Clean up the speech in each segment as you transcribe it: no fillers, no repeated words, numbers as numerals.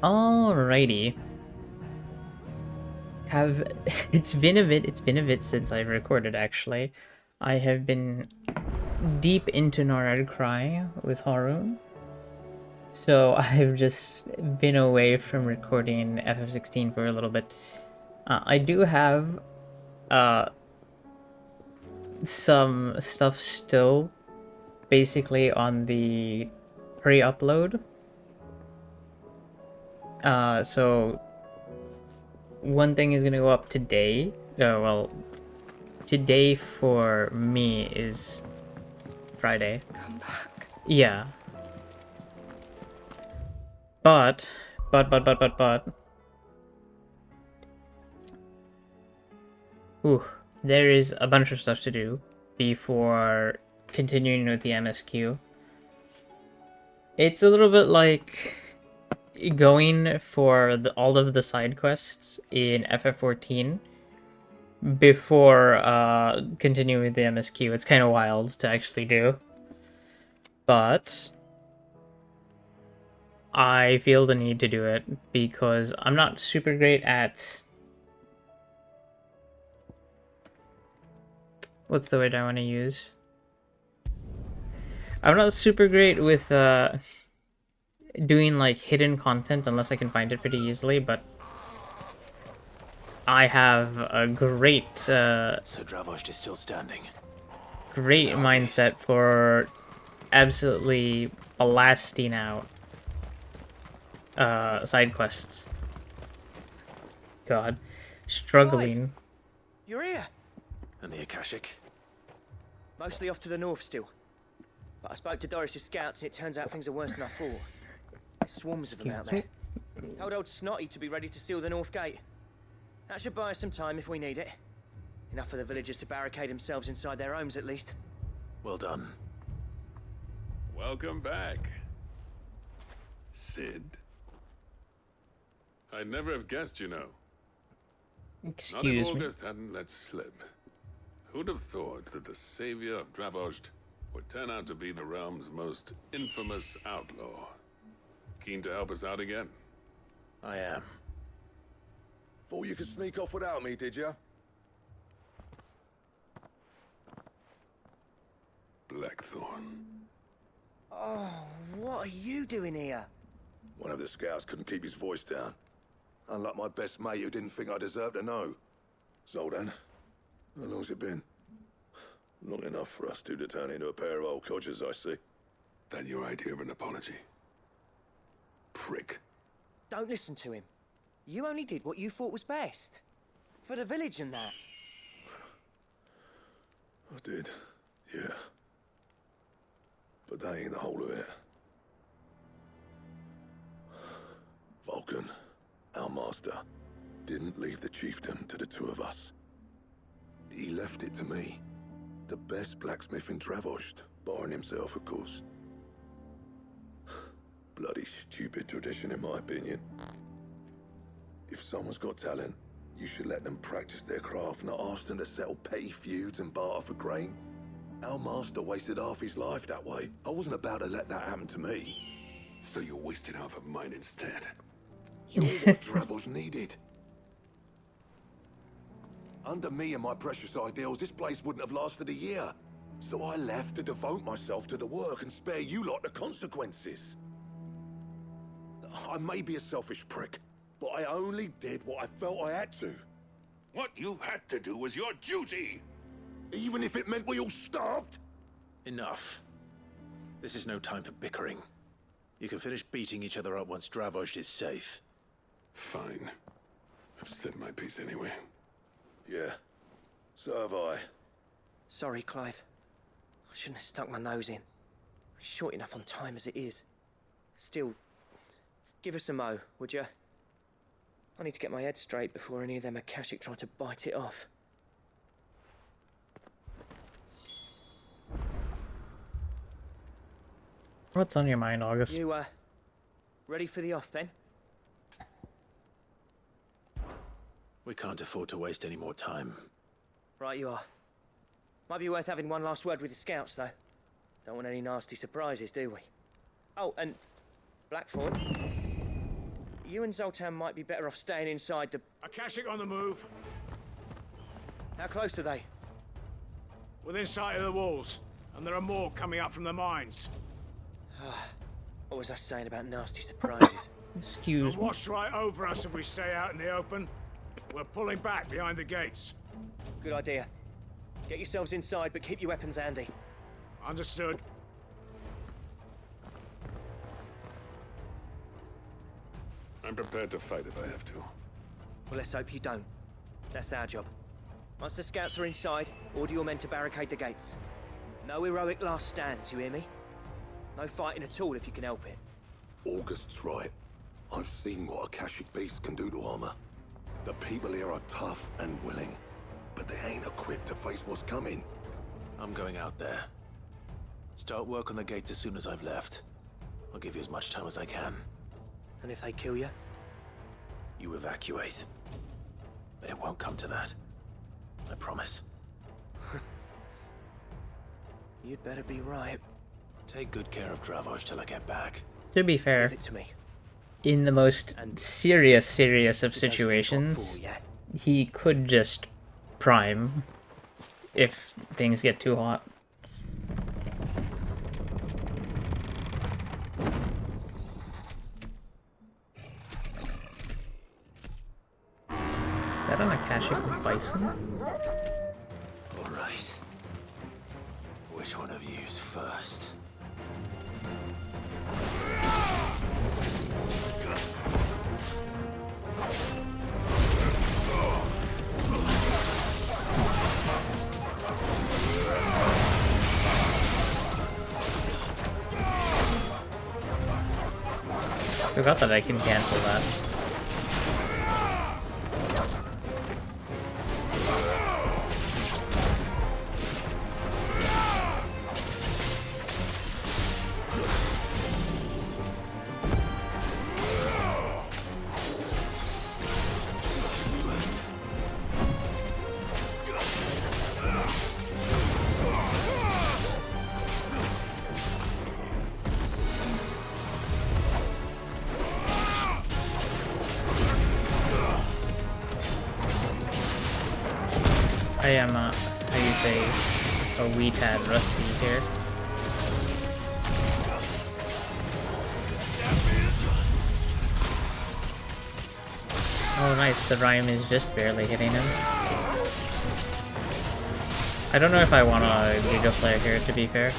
Alrighty. Have it's been a bit since I recorded actually. I have been deep into Norad Cry with Harun. So I've just been away from recording FF16 for a little bit. I do have some stuff still basically on the pre-upload. So one thing is gonna go up today. Well, today for me is Friday. Come back. Yeah. But. Ooh, there is a bunch of stuff to do before continuing with the MSQ. It's a little bit like going for all of the side quests in FF14 before continuing with the MSQ. It's kind of wild to actually do. But I feel the need to do it because I'm not super great at... What's the word I want to use? I'm not super great with doing like hidden content unless I can find it pretty easily, but I have a great So Dravost is still standing. Great mindset for absolutely blasting out side quests. God, struggling. You're here. And the Akashic? Mostly off to the north still. But I spoke to Doris's scouts and it turns out things are worse than I thought. There's swarms of them out there. Told old Snotty to be ready to seal the north gate. That should buy us some time if we need it. Enough for the villagers to barricade themselves inside their homes at least. Well done. Welcome back, Sid. I'd never have guessed, you know. Not if Excuse me. August hadn't let slip. Who'd have thought that the savior of Dravost would turn out to be the realm's most infamous outlaw? Keen to help us out again? I am. Thought you could sneak off without me, did you? Blackthorn. Oh, what are you doing here? One of the scouts couldn't keep his voice down. Unlike my best mate who didn't think I deserved to know. Zoldan, how long's it been? Long enough for us two to turn into a pair of old codgers, I see. That your idea of an apology? Prick. Don't listen to him. You only did what you thought was best. For the village and that. I did, yeah. But that ain't the whole of it. Vulcan, our master, didn't leave the chiefdom to the two of us. He left it to me. The best blacksmith in Dravost, barring himself, of course. Bloody stupid tradition, in my opinion. If someone's got talent, you should let them practice their craft, not ask them to settle petty feuds and barter for grain. Our master wasted half his life that way. I wasn't about to let that happen to me. So you wasted half of mine instead. You're what Dravost needed. Under me and my precious ideals, this place wouldn't have lasted a year. So I left to devote myself to the work and spare you lot the consequences. I may be a selfish prick, but I only did what I felt I had to. What you had to do was your duty! Even if it meant we all starved? Enough. This is no time for bickering. You can finish beating each other up once Dravost is safe. Fine. I've said my piece anyway. Yeah, so have I. Sorry, Clive. I shouldn't have stuck my nose in. We're short enough on time as it is. Still, give us a mo, would you? I need to get my head straight before any of them Akashic try to bite it off. What's on your mind, August? You, ready for the off then? We can't afford to waste any more time. Right you are. Might be worth having one last word with the scouts, though. Don't want any nasty surprises, do we? Oh, and Blackthorn. You and Zoltan might be better off staying inside the... Akashic on the move. How close are they? Within sight of the walls. And there are more coming up from the mines. What was I saying about nasty surprises? Excuse They'll me. wash right over us if we stay out in the open. We're pulling back behind the gates. Good idea. Get yourselves inside, but keep your weapons handy. Understood. I'm prepared to fight if I have to. Well, let's hope you don't. That's our job. Once the scouts are inside, order your men to barricade the gates. No heroic last stands, you hear me? No fighting at all if you can help it. August's right. I've seen what Akashic beasts can do to armor. The people here are tough and willing, but they ain't equipped to face what's coming. I'm going out there. Start work on the gate as soon as I've left. I'll give you as much time as I can. And if they kill you? You evacuate. But it won't come to that. I promise. You'd better be right. Take good care of Dravoj till I get back. To be fair, Leave it to me. in the most serious of You don't think I'm situations, fool yet? he could just prime if things get too hot. Is that an Akashic bison? All right. Which one of you's first? Forgot that I can cancel that. I am, how you say, a wee tad rusty here. Oh nice, the rhyme is just barely hitting him. I don't know if I want a Giga Flare here, to be fair.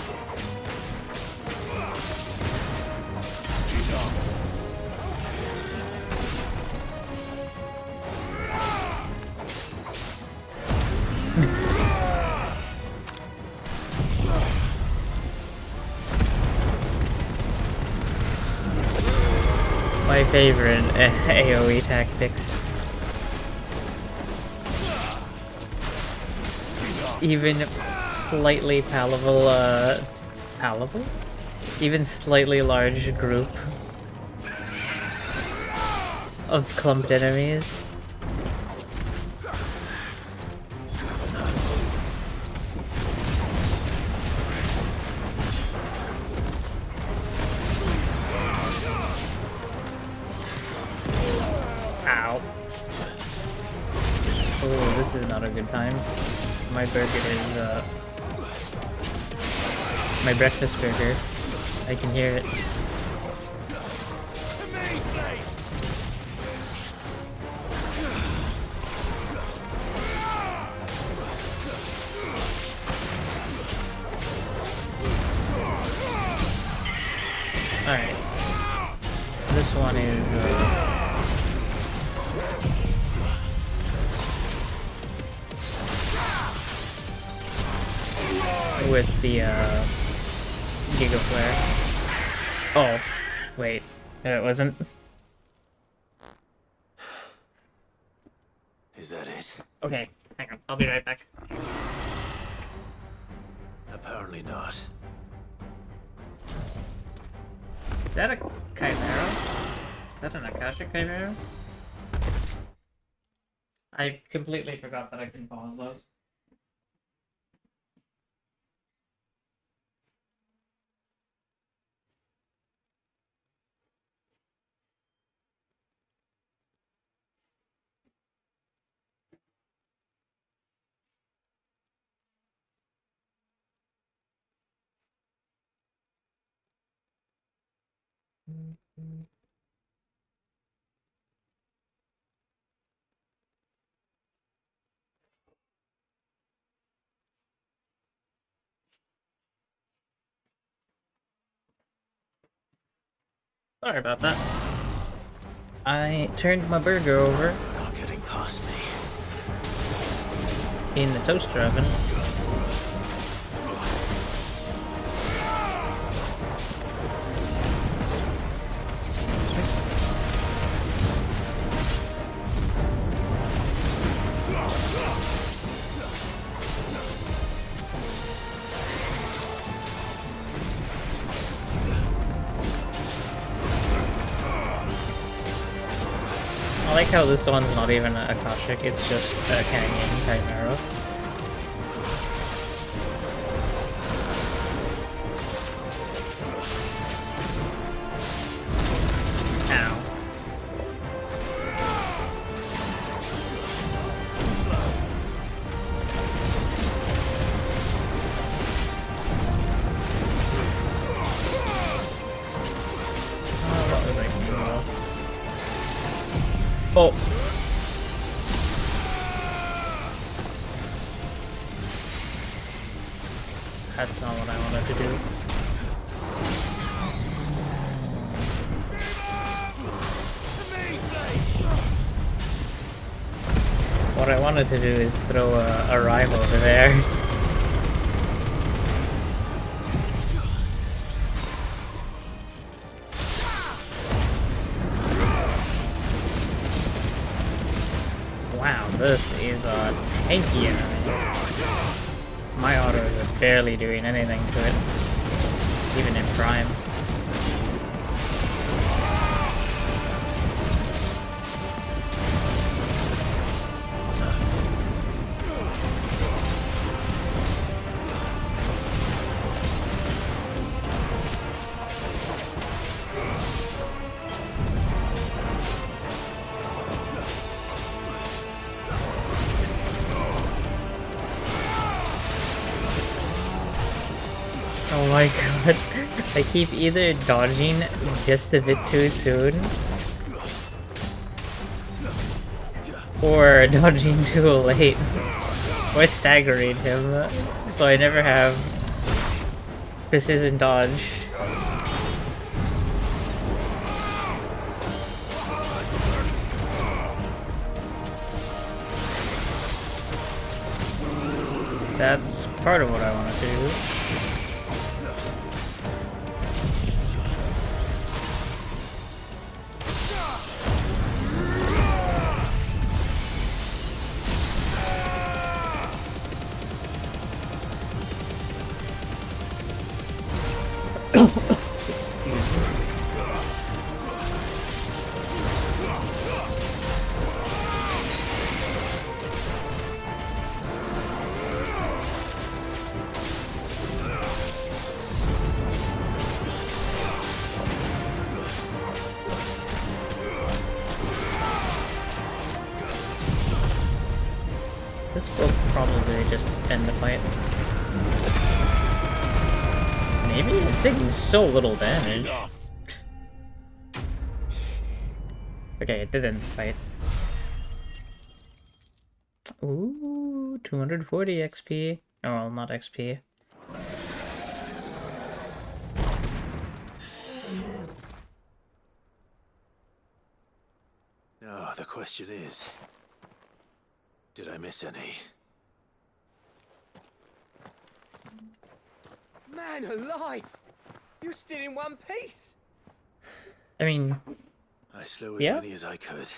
My favorite AoE tactics. Even slightly palatable? Even slightly large group of clumped enemies. Ow. Oh, this is not a good time. My burger is, my breakfast burger. I can hear it. Alright. This one is, with the Giga Flare. Oh, wait, no, it wasn't. Is that it? Okay, hang on, I'll be right back. Apparently not. Is that a Chimera? Is that an Akashic Chimera? I completely forgot that I can pause those. Sorry about that. I turned my burger over Not getting past me. in the toaster oven. I like how this one's not even a Akashic, it's just a Canyon type arrow. Ow. Oh, what was I doing well? Oh. That's not what I wanted to do. What I wanted to do is throw a rhyme over there. Wow, this is a tanky enemy. My autos are barely doing anything to it, even in prime. Oh my god, I keep either dodging just a bit too soon, or dodging too late, or staggering him, so I never have precision dodge. That's part of what I want to do. This will probably just end the fight. Maybe? It's taking so little damage. Okay, it did end the fight. Ooh, 240 XP. Oh, well, not XP. Now, the question is, did I miss any? Man alive! You're still in one piece! I mean, I slew as Yeah? many as I could.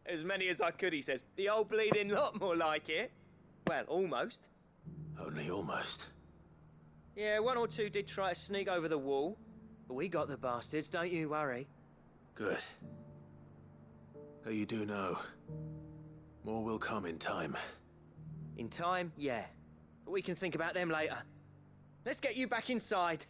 As many as I could, he says. The old bleeding lot, more like it. Well, almost. Only almost. Yeah, one or two did try to sneak over the wall. But we got the bastards, don't you worry. Good. Though you do know, more will come in time. In time, yeah. But we can think about them later. Let's get you back inside.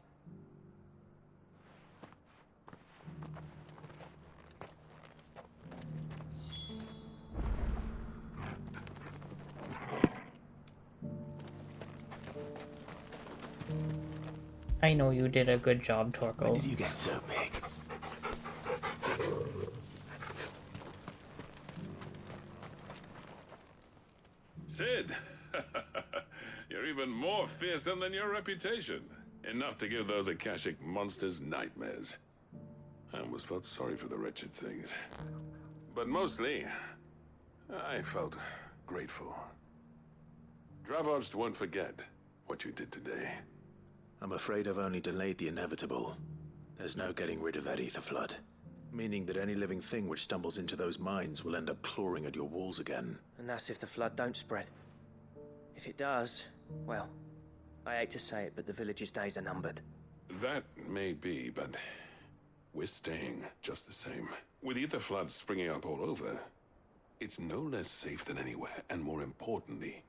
I know you did a good job, When Torkel. did you get so big? Sid! You're even more fearsome than your reputation. Enough to give those Akashic monsters nightmares. I almost felt sorry for the wretched things. But mostly, I felt grateful. Dravoged won't forget what you did today. I'm afraid I've only delayed the inevitable. There's no getting rid of that ether flood. Meaning that any living thing which stumbles into those mines will end up clawing at your walls again. And that's if the flood don't spread. If it does, well, I hate to say it, but the village's days are numbered. That may be, but we're staying just the same. With ether floods springing up all over, it's no less safe than anywhere, and more importantly,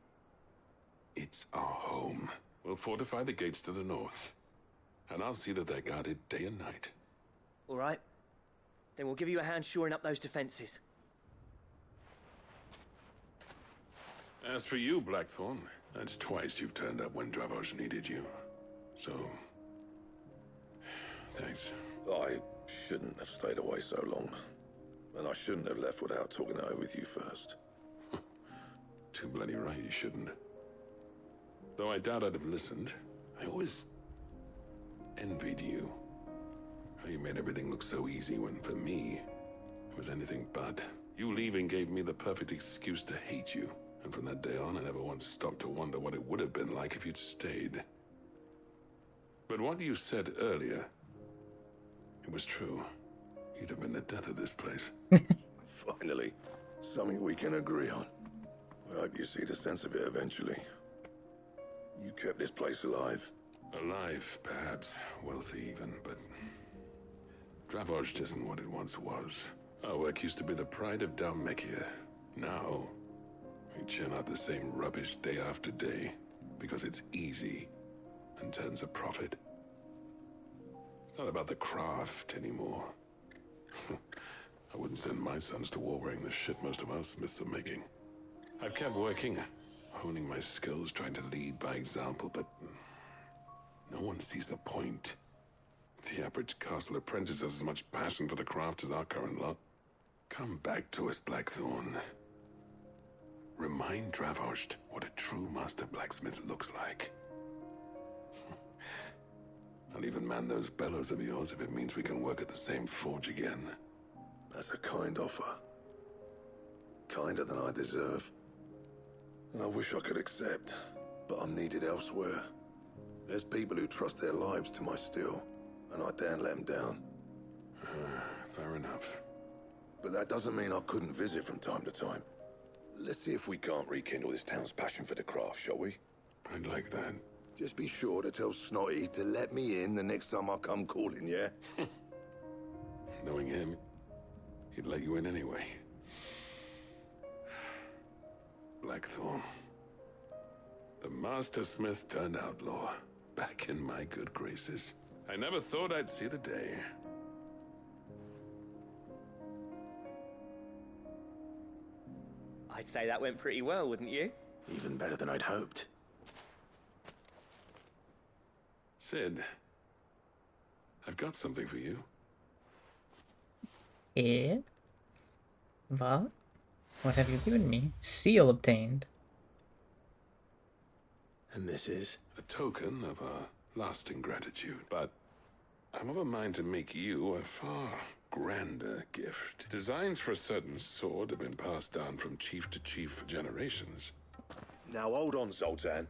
it's our home. We'll fortify the gates to the north, and I'll see that they're guarded day and night. All right. Then we'll give you a hand shoring up those defenses. As for you, Blackthorn, that's twice you've turned up when Dravos needed you. So, thanks. I shouldn't have stayed away so long. And I shouldn't have left without talking it over with you first. Too bloody right you shouldn't. Though I doubt I'd have listened. I always envied you. How you made everything look so easy when, for me, it was anything but. You leaving gave me the perfect excuse to hate you. And from that day on, I never once stopped to wonder what it would have been like if you'd stayed. But what you said earlier, it was true. You'd have been the death of this place. Finally, something we can agree on. I hope you see the sense of it eventually. You kept this place alive. Alive, perhaps. Wealthy even, but Dravoged isn't what it once was. Our work used to be the pride of Dalmekia. Now, we churn out the same rubbish day after day because it's easy and turns a profit. It's not about the craft anymore. I wouldn't send my sons to war wearing the shit most of our smiths are making. I've kept working, honing my skills, trying to lead by example, but no one sees the point. The average castle apprentice has as much passion for the craft as our current lot. Come back to us, Blackthorn. Remind Dravoged what a true master blacksmith looks like. I'll even man those bellows of yours if it means we can work at the same forge again. That's a kind offer. Kinder than I deserve. And I wish I could accept, but I'm needed elsewhere. There's people who trust their lives to my steel, and I daren't let them down. Fair enough. But that doesn't mean I couldn't visit from time to time. Let's see if we can't rekindle this town's passion for the craft, shall we? I'd like that. Just be sure to tell Snotty to let me in the next time I come calling, yeah? Knowing him, he'd let you in anyway. Blackthorn. The master smith turned outlaw. Back in my good graces. I never thought I'd see the day. I'd say that went pretty well, wouldn't you? Even better than I'd hoped. Sid, I've got something for you. Yeah? What? What have you given me? Seal obtained. And this is? A token of our lasting gratitude, but I'm of a mind to make you a far grander gift. Designs for a certain sword have been passed down from chief to chief for generations. Now hold on, Zoltan.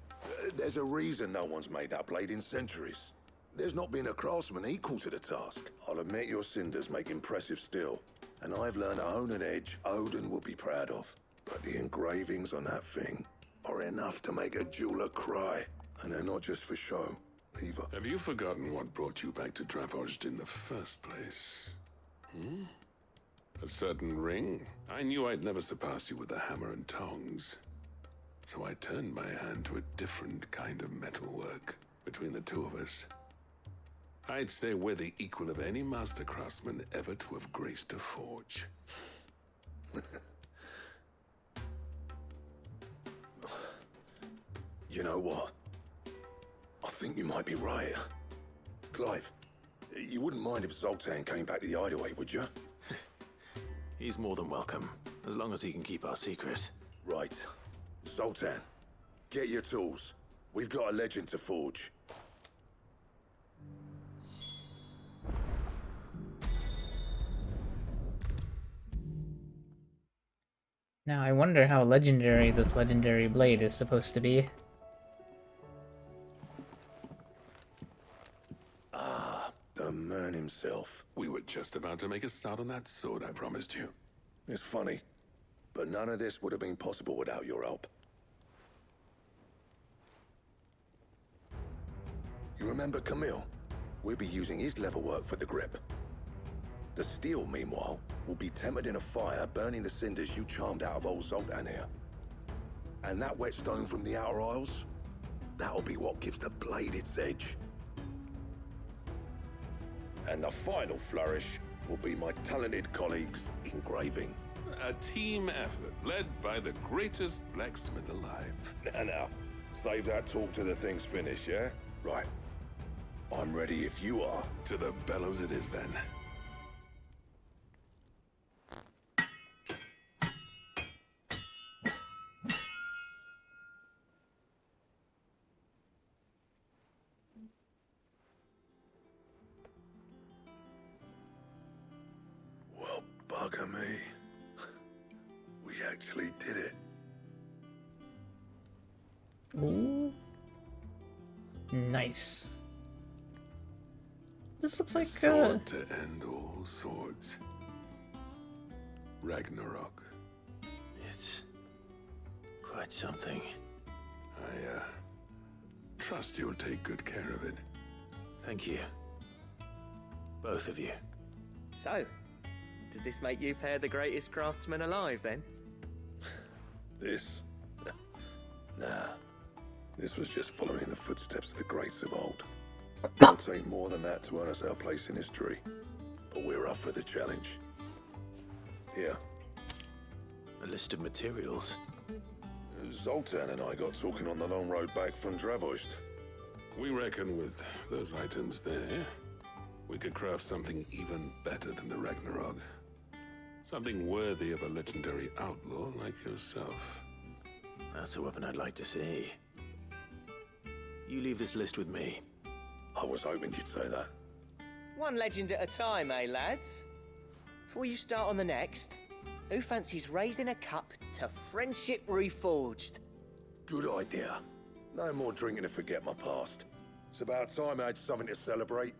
There's a reason no one's made that blade in centuries. There's not been a craftsman equal to the task. I'll admit your cinders make impressive steel, and I've learned to own an edge Odin will be proud of. But the engravings on that thing are enough to make a jeweler cry, and they're not just for show, either. Have you forgotten what brought you back to Dravoged in the first place? A certain ring? I knew I'd never surpass you with a hammer and tongs. So I turned my hand to a different kind of metalwork between the two of us. I'd say we're the equal of any master craftsman ever to have graced a forge. You know what? I think you might be right. Clive, you wouldn't mind if Zoltan came back to the hideaway, would you? He's more than welcome, as long as he can keep our secret. Right. Zoltan, get your tools. We've got a legend to forge. Now I wonder how legendary this legendary blade is supposed to be. The man himself. We were just about to make a start on that sword I promised you. It's funny, but none of this would have been possible without your help. You remember Camille? We'll be using his leather work for the grip. The steel, meanwhile, will be tempered in a fire, burning the cinders you charmed out of old Zoltan here. And that whetstone from the Outer Isles, that'll be what gives the blade its edge. And the final flourish will be my talented colleagues' engraving. A team effort led by the greatest blacksmith alive. Now, save that talk till the thing's finished, yeah? Right. I'm ready if you are. To the bellows it is then. Well, bugger me. We actually did it. Ooh. Nice. This looks like Sword to end all swords. Ragnarock. It's quite something. I trust you'll take good care of it. Thank you. Both of you. So, does this make you pair the greatest craftsman alive, then? This? Nah. This was just following the footsteps of the greats of old. It'll take more than that to earn us our place in history. But we're up for the challenge. Here. A list of materials. Zoltan and I got talking on the long road back from Dravozd. We reckon with those items there, we could craft something even better than the Ragnarock. Something worthy of a legendary outlaw like yourself. That's a weapon I'd like to see. You leave this list with me. I was hoping you'd say that. One legend at a time, eh, lads? Before you start on the next, who fancies raising a cup to friendship reforged? Good idea. No more drinking to forget my past. It's about time I had something to celebrate.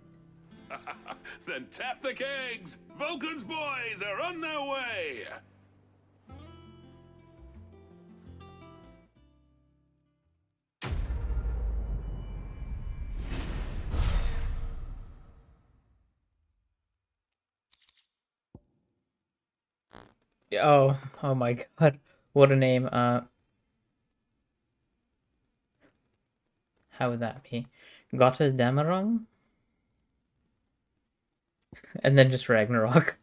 Then tap the kegs! Vulcan's boys are on their way! Oh my god. What a name. How would that be? Gotta Damarong? And then just Ragnarok.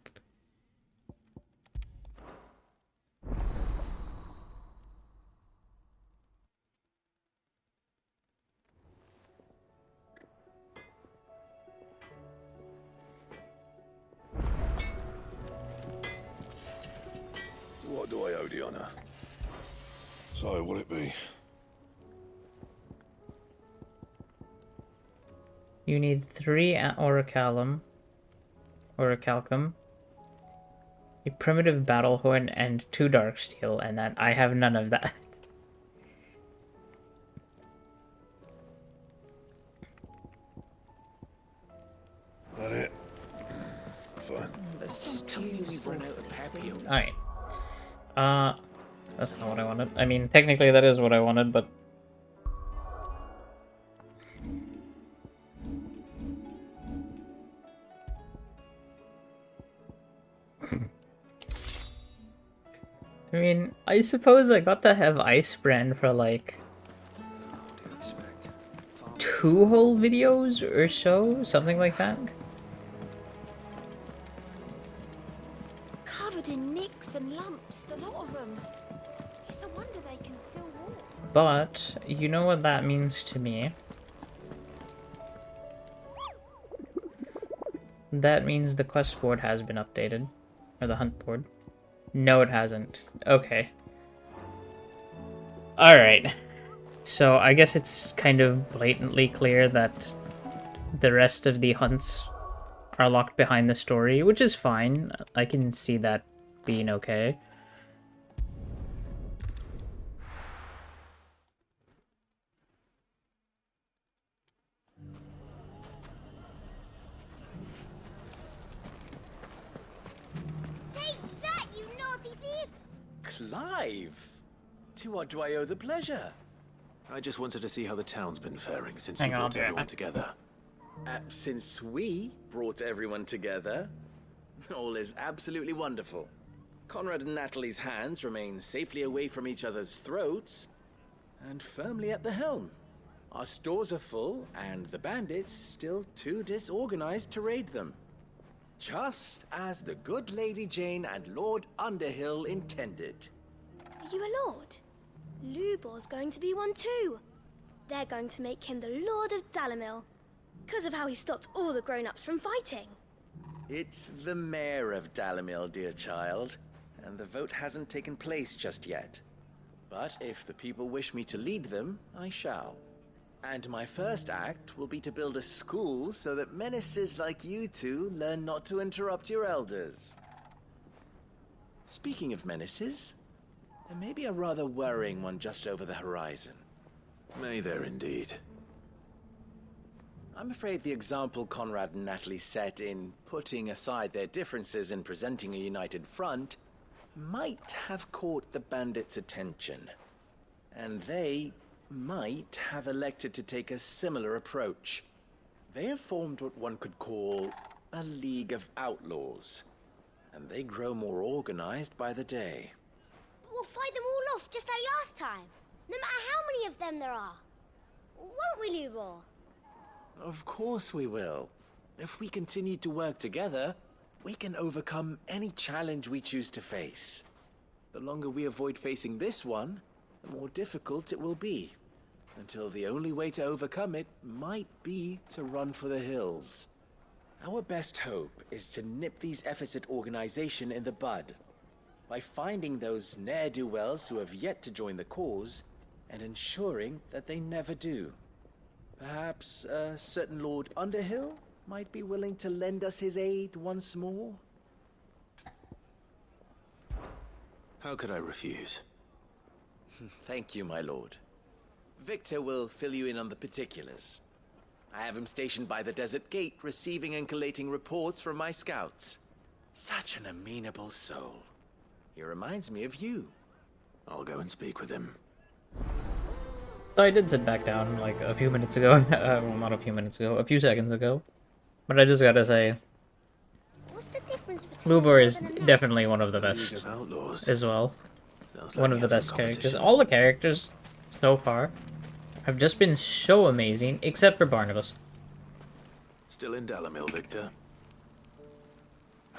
What do I owe the honor? So, what'll it be? You need 3 orichalcum, a primitive battle horn, and 2 dark steel, and that I have none of that. That it? Fine. We've run out of perfume. Alright. That's not what I wanted. I mean, technically that is what I wanted, but... I mean, I suppose I got to have Ice Brand for like 2 whole videos or so, something like that. Covered in nicks and lumps, the lot of them. It's a wonder they can still walk. But, you know what that means to me. That means the quest board has been updated. Or the hunt board. No, it hasn't. Okay. Alright. So I guess it's kind of blatantly clear that the rest of the hunts are locked behind the story, which is fine. I can see that being okay. Take that, you naughty thief! Clive! To what do I owe the pleasure? I just wanted to see how the town's been faring since you Hang on, brought yeah. everyone together. Since we brought everyone together, all is absolutely wonderful. Conrad and Natalie's hands remain safely away from each other's throats and firmly at the helm. Our stores are full, and the bandits still too disorganized to raid them. Just as the good Lady Jane and Lord Underhill intended. Are you a lord? Lubor's going to be one too. They're going to make him the Lord of Dalamil, because of how he stopped all the grown-ups from fighting. It's the mayor of Dalamil, dear child, and the vote hasn't taken place just yet. But if the people wish me to lead them, I shall. And my first act will be to build a school so that menaces like you two learn not to interrupt your elders. Speaking of menaces, there may be a rather worrying one just over the horizon. May there indeed. I'm afraid the example Conrad and Natalie set in putting aside their differences and presenting a united front might have caught the bandits' attention. And they might have elected to take a similar approach. They have formed what one could call a League of Outlaws, and they grow more organized by the day. We'll fight them all off just like last time, no matter how many of them there are. Won't we, Lubor? Of course we will. If we continue to work together, we can overcome any challenge we choose to face. The longer we avoid facing this one, the more difficult it will be. Until the only way to overcome it might be to run for the hills. Our best hope is to nip these efforts at organization in the bud, by finding those ne'er-do-wells who have yet to join the cause, and ensuring that they never do. Perhaps a certain Lord Underhill might be willing to lend us his aid once more? How could I refuse? Thank you, my lord. Victor will fill you in on the particulars. I have him stationed by the desert gate, receiving and collating reports from my scouts. Such an amenable soul. He reminds me of you. I'll go and speak with him. So I did sit back down like a few minutes ago. Well, not a few minutes ago, a few seconds ago. But I just gotta say, What's the difference between Lubor is a lord and a knight? definitely one of the League best of Outlaws. as well. Sounds like One we of the have some best characters. competition. All the characters so far have just been so amazing, except for Barnabas. Still in Dalamil, Victor.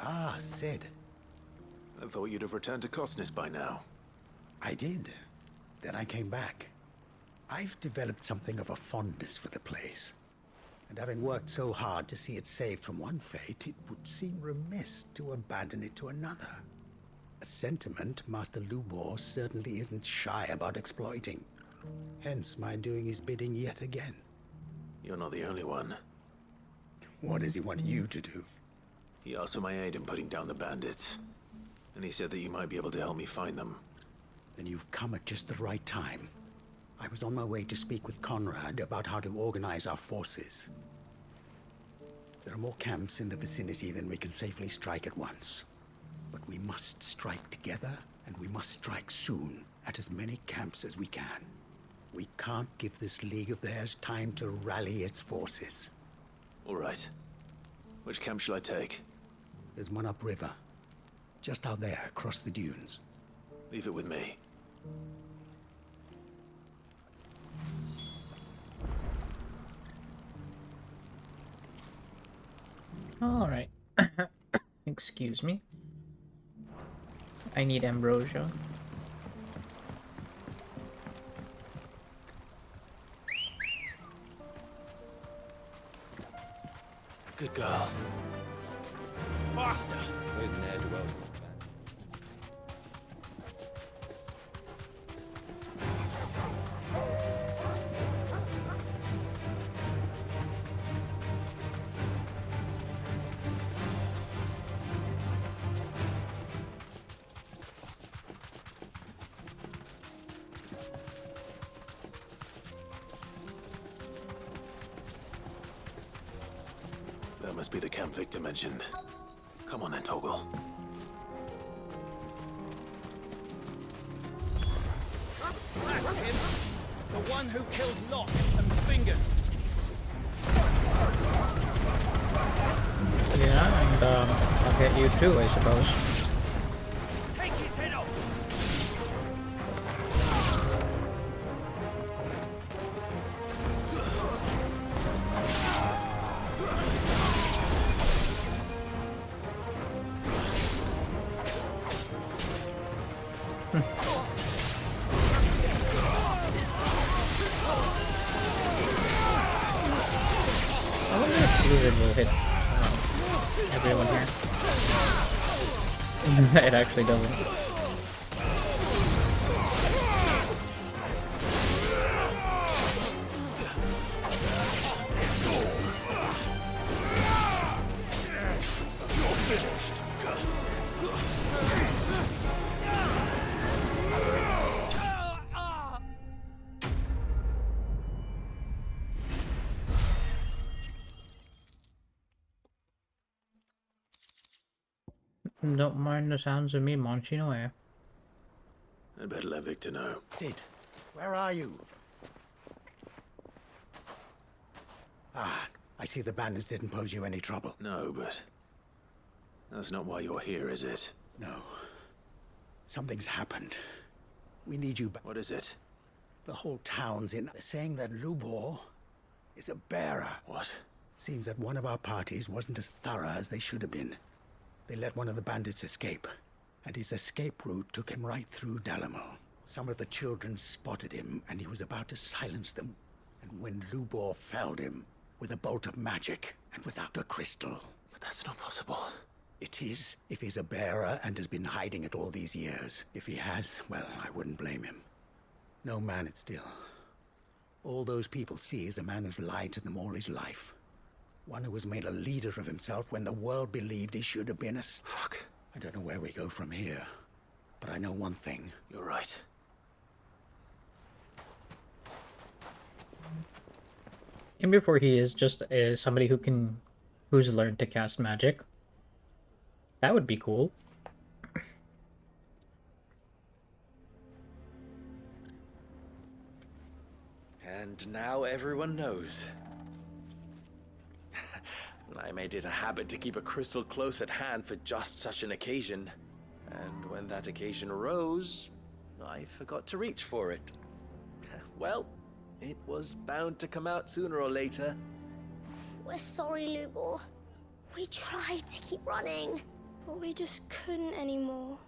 Ah, Sid. I thought you'd have returned to Cosnes by now. I did. Then I came back. I've developed something of a fondness for the place. And having worked so hard to see it saved from one fate, it would seem remiss to abandon it to another. A sentiment Master Lubor certainly isn't shy about exploiting. Hence my doing his bidding yet again. You're not the only one. What does he want you to do? He asked for my aid in putting down the bandits. And he said that you might be able to help me find them. Then you've come at just the right time. I was on my way to speak with Conrad about how to organize our forces. There are more camps in the vicinity than we can safely strike at once. But we must strike together, and we must strike soon at as many camps as we can. We can't give this league of theirs time to rally its forces. All right. Which camp shall I take? There's one upriver. Just out there, across the dunes. Leave it with me. Alright. Excuse me. I need ambrosia. Good girl. faster for his ne'er-do-well. That must be the camp Victor mentioned. Come on then, Toggle. That's him! The one who killed Locke and Fingers! Yeah, and I'll get you too, I suppose. Take his head off! I wonder if Blizzard will hit everyone here. It actually doesn't. Don't mind the sounds of me munching away. I'd better let Victor know. Sid, where are you? Ah, I see the bandits didn't pose you any trouble. No, but that's not why you're here, is it? No. Something's happened. We need you back. What is it? The whole town's in. They're saying that Lubor is a bearer. What? Seems that one of our parties wasn't as thorough as they should have been. They let one of the bandits escape, and his escape route took him right through Dalimil. Some of the children spotted him, and he was about to silence them. And when Lubor felled him with a bolt of magic and without a crystal. But that's not possible. It is, if he's a bearer and has been hiding it all these years. If he has, well, I wouldn't blame him. No man is still. All those people see is a man who's lied to them all his life. One who was made a leader of himself when the world believed he should have been a... Fuck. I don't know where we go from here, but I know one thing. You're right. And before he is just somebody who's learned to cast magic. That would be cool. And now everyone knows. I made it a habit to keep a crystal close at hand for just such an occasion. And when that occasion arose, I forgot to reach for it. Well, it was bound to come out sooner or later. We're sorry, Lubor. We tried to keep running. But we just couldn't anymore.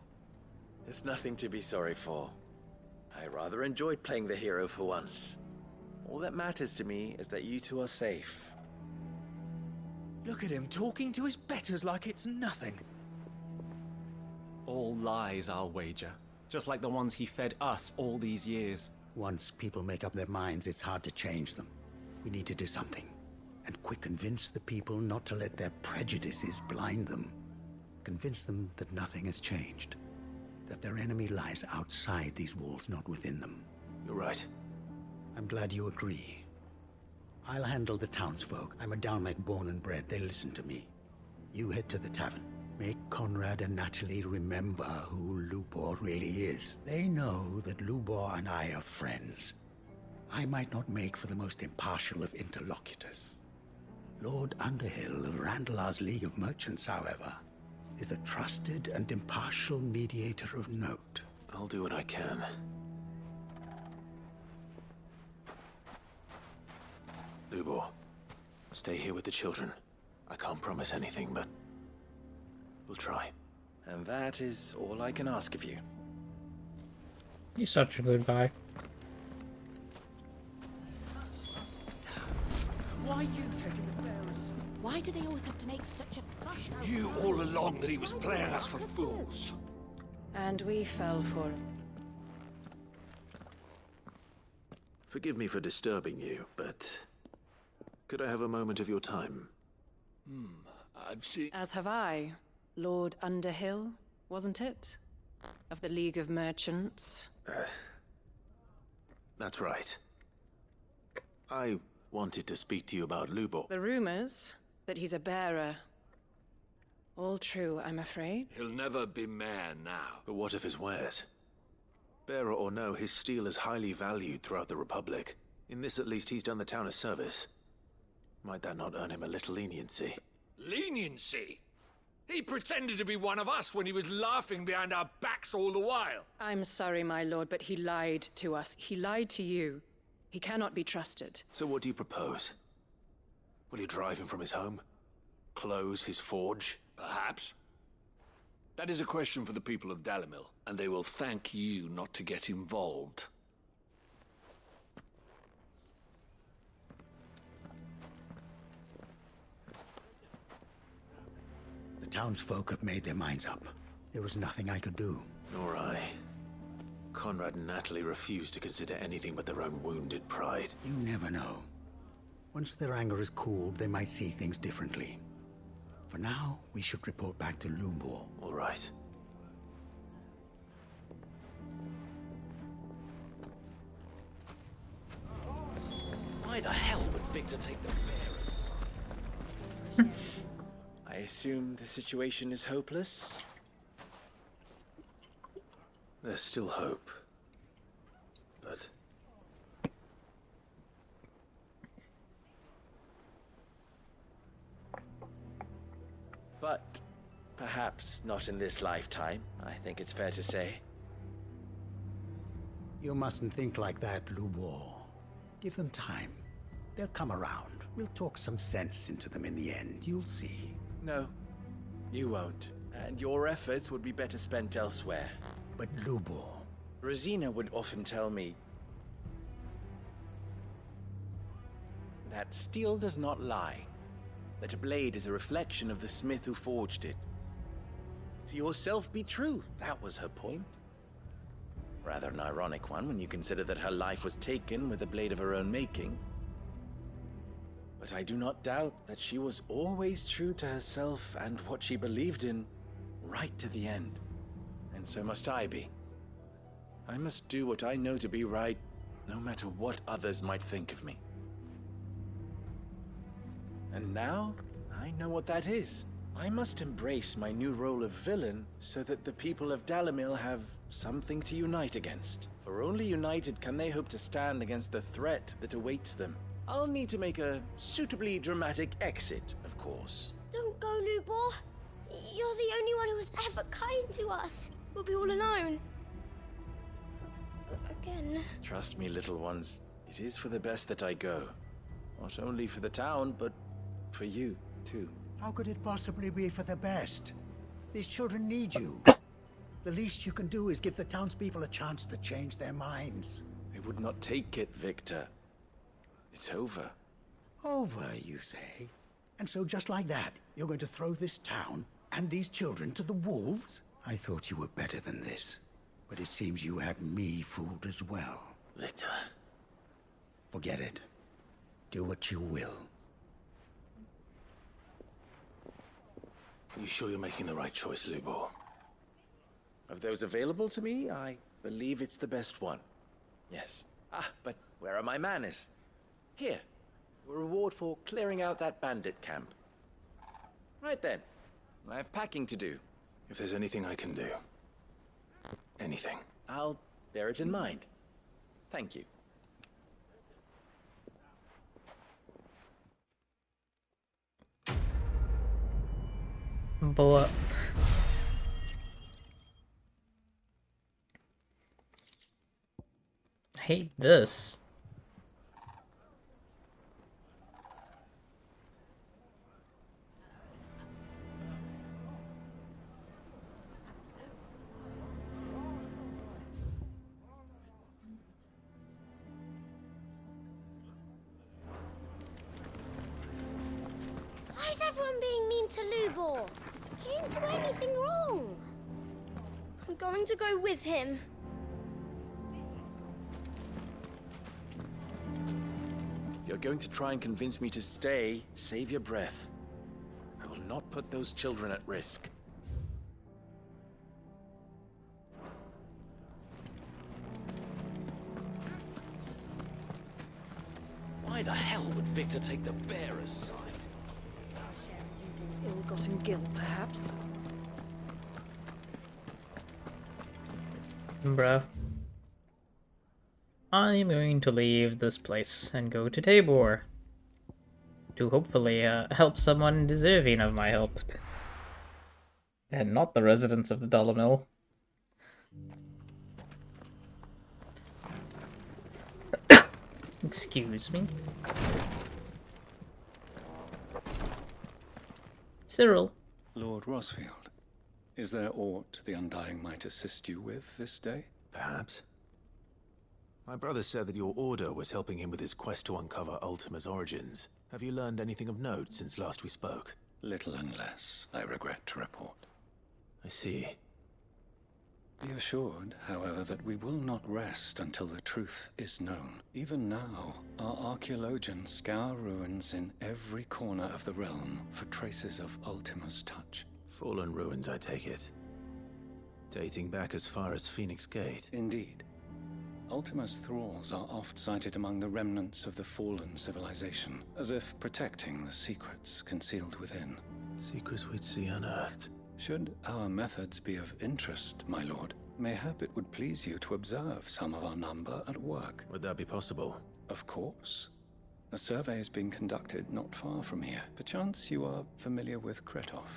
There's nothing to be sorry for. I rather enjoyed playing the hero for once. All that matters to me is that you two are safe. Look at him talking to his betters like it's nothing. All lies, I'll wager. Just like the ones he fed us all these years. Once people make up their minds, it's hard to change them. We need to do something. And quick, convince the people not to let their prejudices blind them. Convince them that nothing has changed. That their enemy lies outside these walls, not within them. You're right. I'm glad you agree. I'll handle the townsfolk. I'm a Dalmec born and bred. They listen to me. You head to the tavern. Make Conrad and Natalie remember who Lubor really is. They know that Lubor and I are friends. I might not make for the most impartial of interlocutors. Lord Underhill of Randalar's League of Merchants, however, is a trusted and impartial mediator of note. I'll do what I can. Lubor, stay here with the children. I can't promise anything, but we'll try. And that is all I can ask of you. He's such a good guy. Why are you taking the bearers? Why do they always have to make such a fuss? He knew all along that he was playing us for fools. And we fell for it. Forgive me for disturbing you, but could I have a moment of your time? I've seen... As have I. Lord Underhill, wasn't it? Of the League of Merchants. That's right. I wanted to speak to you about Lubor. The rumors that he's a bearer. All true, I'm afraid. He'll never be mayor now. But what of his wares? Bearer or no, his steel is highly valued throughout the Republic. In this at least, he's done the town a service. Might that not earn him a little leniency? Leniency? He pretended to be one of us when he was laughing behind our backs all the while. I'm sorry, my lord, but he lied to us. He lied to you. He cannot be trusted. So what do you propose? Will you drive him from his home? Close his forge? Perhaps. That is a question for the people of Dalimil, and they will thank you not to get involved. The townsfolk have made their minds up. There was nothing I could do. Nor I. Conrad and Natalie refused to consider anything but their own wounded pride. You never know. Once their anger is cooled, they might see things differently. For now, we should report back to Lubor. All right. Why the hell would Victor take the bearers? I assume the situation is hopeless? There's still hope. But... But perhaps not in this lifetime, I think it's fair to say. You mustn't think like that, Lubor. Give them time. They'll come around. We'll talk some sense into them in the end. You'll see. No, you won't. And your efforts would be better spent elsewhere. But Lubor... Rosina would often tell me that steel does not lie. That a blade is a reflection of the smith who forged it. To yourself be true, that was her point. Rather an ironic one when you consider that her life was taken with a blade of her own making. But I do not doubt that she was always true to herself and what she believed in, right to the end. And so must I be. I must do what I know to be right, no matter what others might think of me. And now, I know what that is. I must embrace my new role of villain so that the people of Dalimil have something to unite against. For only united can they hope to stand against the threat that awaits them. I'll need to make a suitably dramatic exit, of course. Don't go, Lubor. You're the only one who was ever kind to us. We'll be all alone. Again. Trust me, little ones. It is for the best that I go. Not only for the town, but for you, too. How could it possibly be for the best? These children need you. The least you can do is give the townspeople a chance to change their minds. I would not take it, Victor. It's over. Over, you say? And so just like that, you're going to throw this town and these children to the wolves? I thought you were better than this. But it seems you had me fooled as well. Victor... Forget it. Do what you will. You sure you're making the right choice, Lubor? Of those available to me, I believe it's the best one. Yes. Ah, but where are my manners? Here. A reward for clearing out that bandit camp. Right then. I have packing to do. If there's anything I can do... anything. I'll bear it in mind. Thank you. Blow up. I hate this. Why is happening to Lubor? He didn't do anything wrong. I'm going to go with him. If you're going to try and convince me to stay, save your breath. I will not put those children at risk. Why the hell would Victor take the bearer's side? Lubor's ill-gotten guilt, perhaps? Bruh. I'm going to leave this place and go to Tabor. To hopefully help someone deserving of my help. And not the residents of the dollar mill. Excuse me. Cyril. Lord Rosfield, is there aught the Undying might assist you with this day? Perhaps. My brother said that your order was helping him with his quest to uncover Ultima's origins. Have you learned anything of note since last we spoke? Little and less, I regret to report. I see. Be assured, however, that we will not rest until the truth is known. Even now, our archaeologians scour ruins in every corner of the realm for traces of Ultima's touch. Fallen ruins, I take it. Dating back as far as Phoenix Gate. Indeed. Ultima's thralls are oft sighted among the remnants of the fallen civilization, as if protecting the secrets concealed within. Secrets we'd see unearthed. Should our methods be of interest, my lord, mayhap it would please you to observe some of our number at work. Would that be possible? Of course. A survey is being conducted not far from here. Perchance you are familiar with Kretov,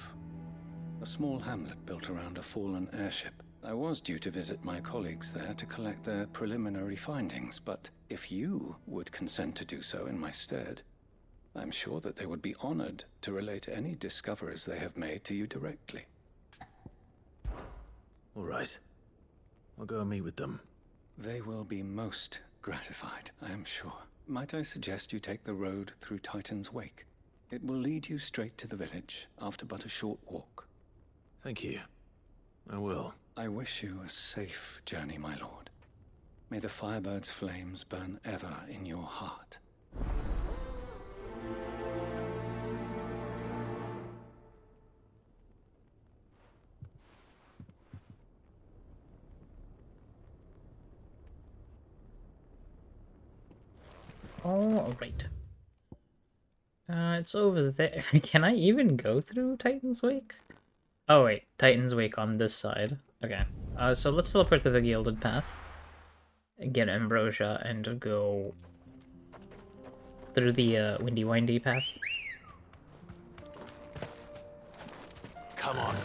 a small hamlet built around a fallen airship. I was due to visit my colleagues there to collect their preliminary findings, but if you would consent to do so in my stead, I'm sure that they would be honored to relate any discoveries they have made to you directly. All right. I'll go and meet with them. They will be most gratified, I am sure. Might I suggest you take the road through Titan's Wake? It will lead you straight to the village after but a short walk. Thank you. I will. I wish you a safe journey, my lord. May the Firebird's flames burn ever in your heart. All right. It's over there. Can I even go through Titan's Wake? Oh wait, Titan's Wake on this side. Okay. So let's teleport to the Gilded Path. Get Ambrosia and go through the Windy Windy path. Come on.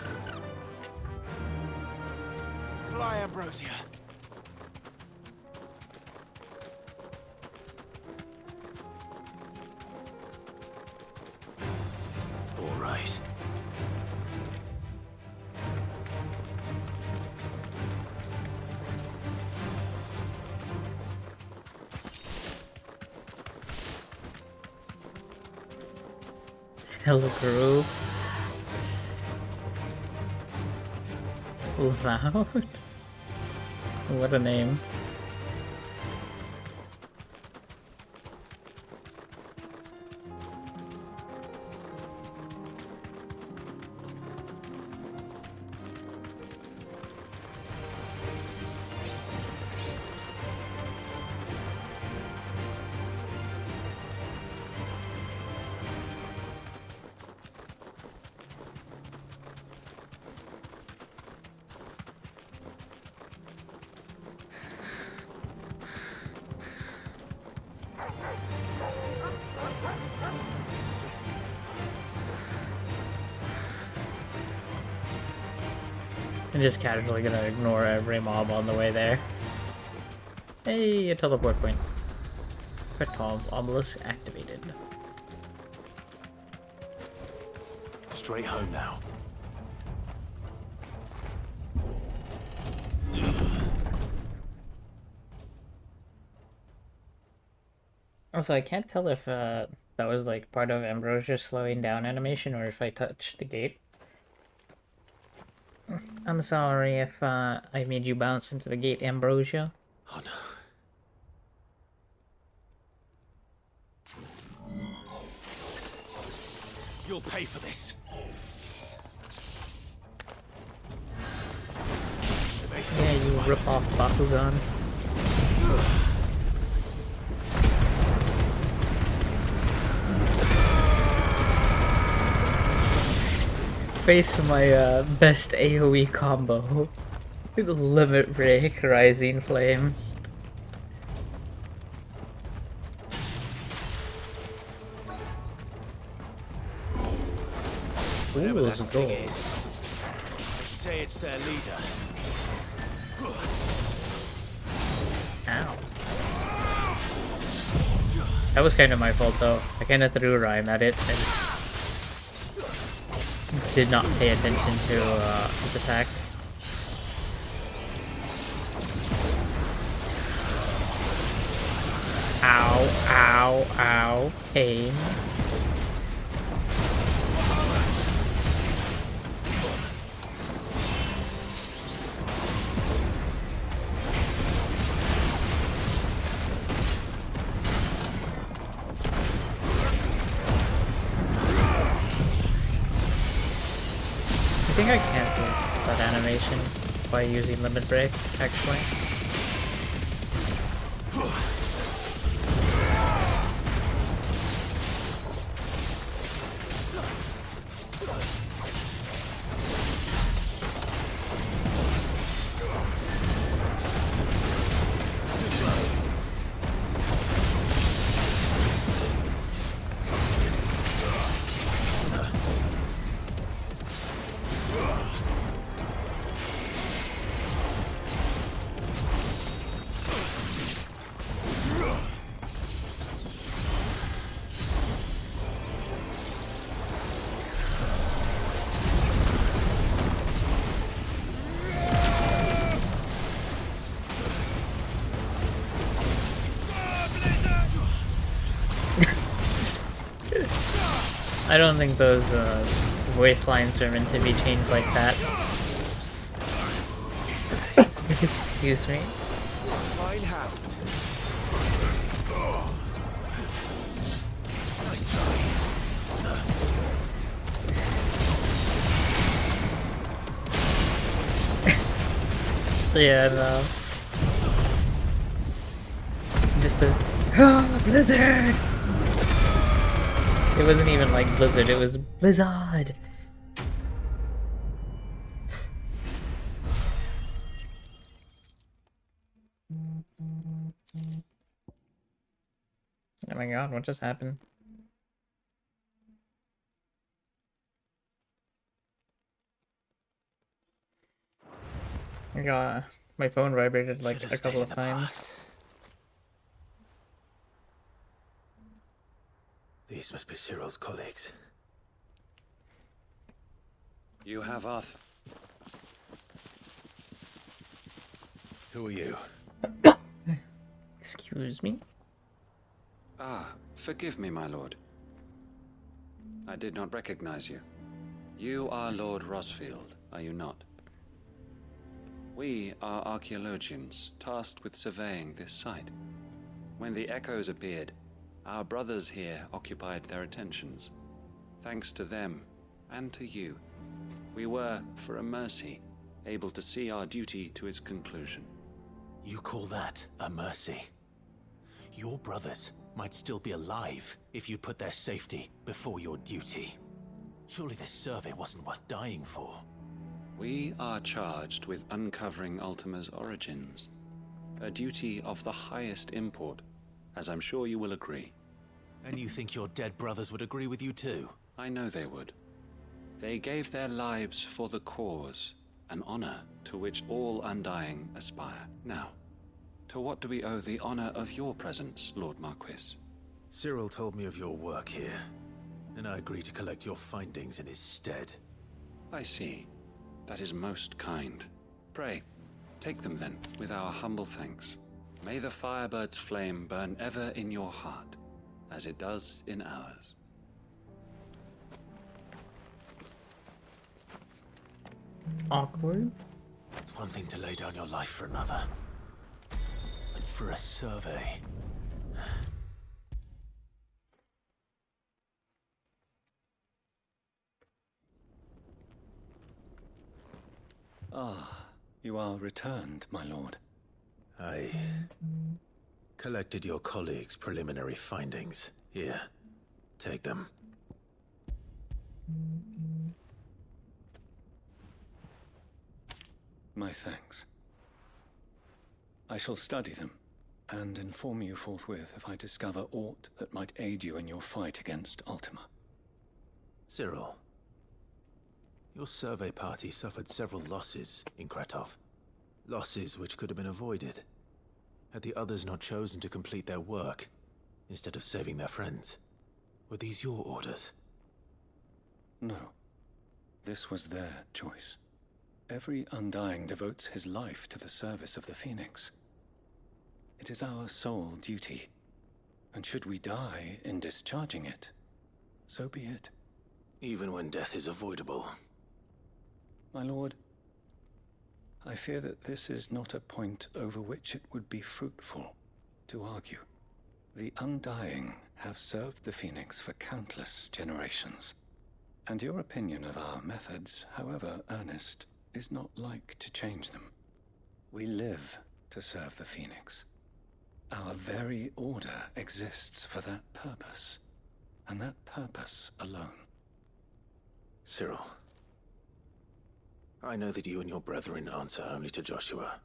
Fly, Ambrosia. All right. Hello, crew. Loud? What a name. I'm just casually gonna ignore every mob on the way there. Hey, a teleport point. Kretov obelisk activated. Straight home now. Also, I can't tell if that was like part of Ambrosia's slowing down animation or if I touched the gate. I'm sorry if I made you bounce into the gate, Ambrosia. Oh no. You'll pay for this. Yeah, you rip off Bakugan. Face my best AoE combo. Limit Break, Rising Flames. Whatever Ooh, that let's thing go. is, they say it's their leader. Ow. That was kind of my fault though. I kind of threw rhyme at it and did not pay attention to his attack. Ow, ow, ow, pain. I think I canceled that animation by using Limit Break, actually. I don't think those voice lines are meant to be changed like that. Excuse me. Fine hound. Nice try. Yeah, no. Just the Blizzard! It wasn't even like Blizzard, it was Blizzard! Oh my god, what just happened? Yeah, my phone vibrated like a couple of times. These must be Cyril's colleagues. You have Arthur. Who are you? Excuse me? Ah, forgive me, my lord. I did not recognize you. You are Lord Rosfield, are you not? We are archaeologians, tasked with surveying this site. When the echoes appeared, our brothers here occupied their attentions. Thanks to them, and to you, we were, for a mercy, able to see our duty to its conclusion. You call that a mercy? Your brothers might still be alive if you put their safety before your duty. Surely this survey wasn't worth dying for. We are charged with uncovering Ultima's origins. A duty of the highest import, as I'm sure you will agree. And you think your dead brothers would agree with you too? I know they would. They gave their lives for the cause, an honor to which all Undying aspire. Now, to what do we owe the honor of your presence, Lord Marquis? Cyril told me of your work here, and I agreed to collect your findings in his stead. I see. That is most kind. Pray, take them then, with our humble thanks. May the Firebird's flame burn ever in your heart. as it does in ours. Awkward. It's one thing to lay down your life for another, but for a survey... Ah, you are returned, my lord. I collected your colleagues' preliminary findings. Here, take them. My thanks. I shall study them, and inform you forthwith if I discover aught that might aid you in your fight against Ultima. Cyril, your survey party suffered several losses in Kretov. Losses which could have been avoided, had the others not chosen to complete their work, instead of saving their friends. Were these your orders? No. This was their choice. Every Undying devotes his life to the service of the Phoenix. It is our sole duty, and should we die in discharging it, so be it. Even when death is avoidable. My lord, I fear that this is not a point over which it would be fruitful to argue. The Undying have served the Phoenix for countless generations, and your opinion of our methods, however earnest, is not like to change them. We live to serve the Phoenix. Our very order exists for that purpose, and that purpose alone. Cyril, I know that you and your brethren answer only to Joshua,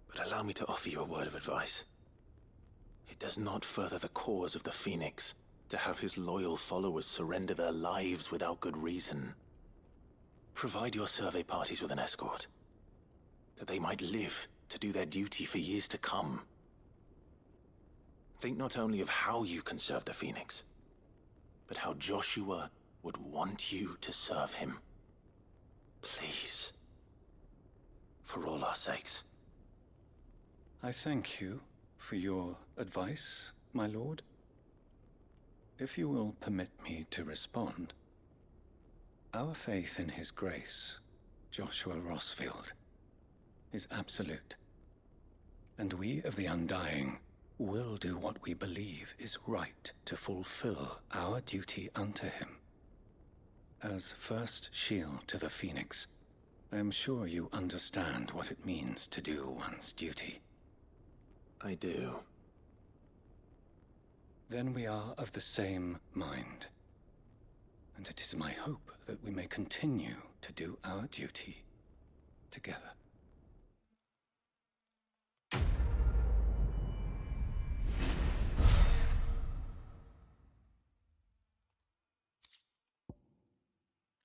but allow me to offer you a word of advice. It does not further the cause of the Phoenix to have his loyal followers surrender their lives without good reason. Provide your survey parties with an escort, that they might live to do their duty for years to come. Think not only of how you can serve the Phoenix, but how Joshua would want you to serve him. Please. For all our sakes. I thank you for your advice, my lord. If you will permit me to respond, our faith in his grace, Joshua Rossfield, is absolute. And we of the Undying will do what we believe is right to fulfill our duty unto him. As first shield to the Phoenix, I am sure you understand what it means to do one's duty. I do. Then we are of the same mind. And it is my hope that we may continue to do our duty together.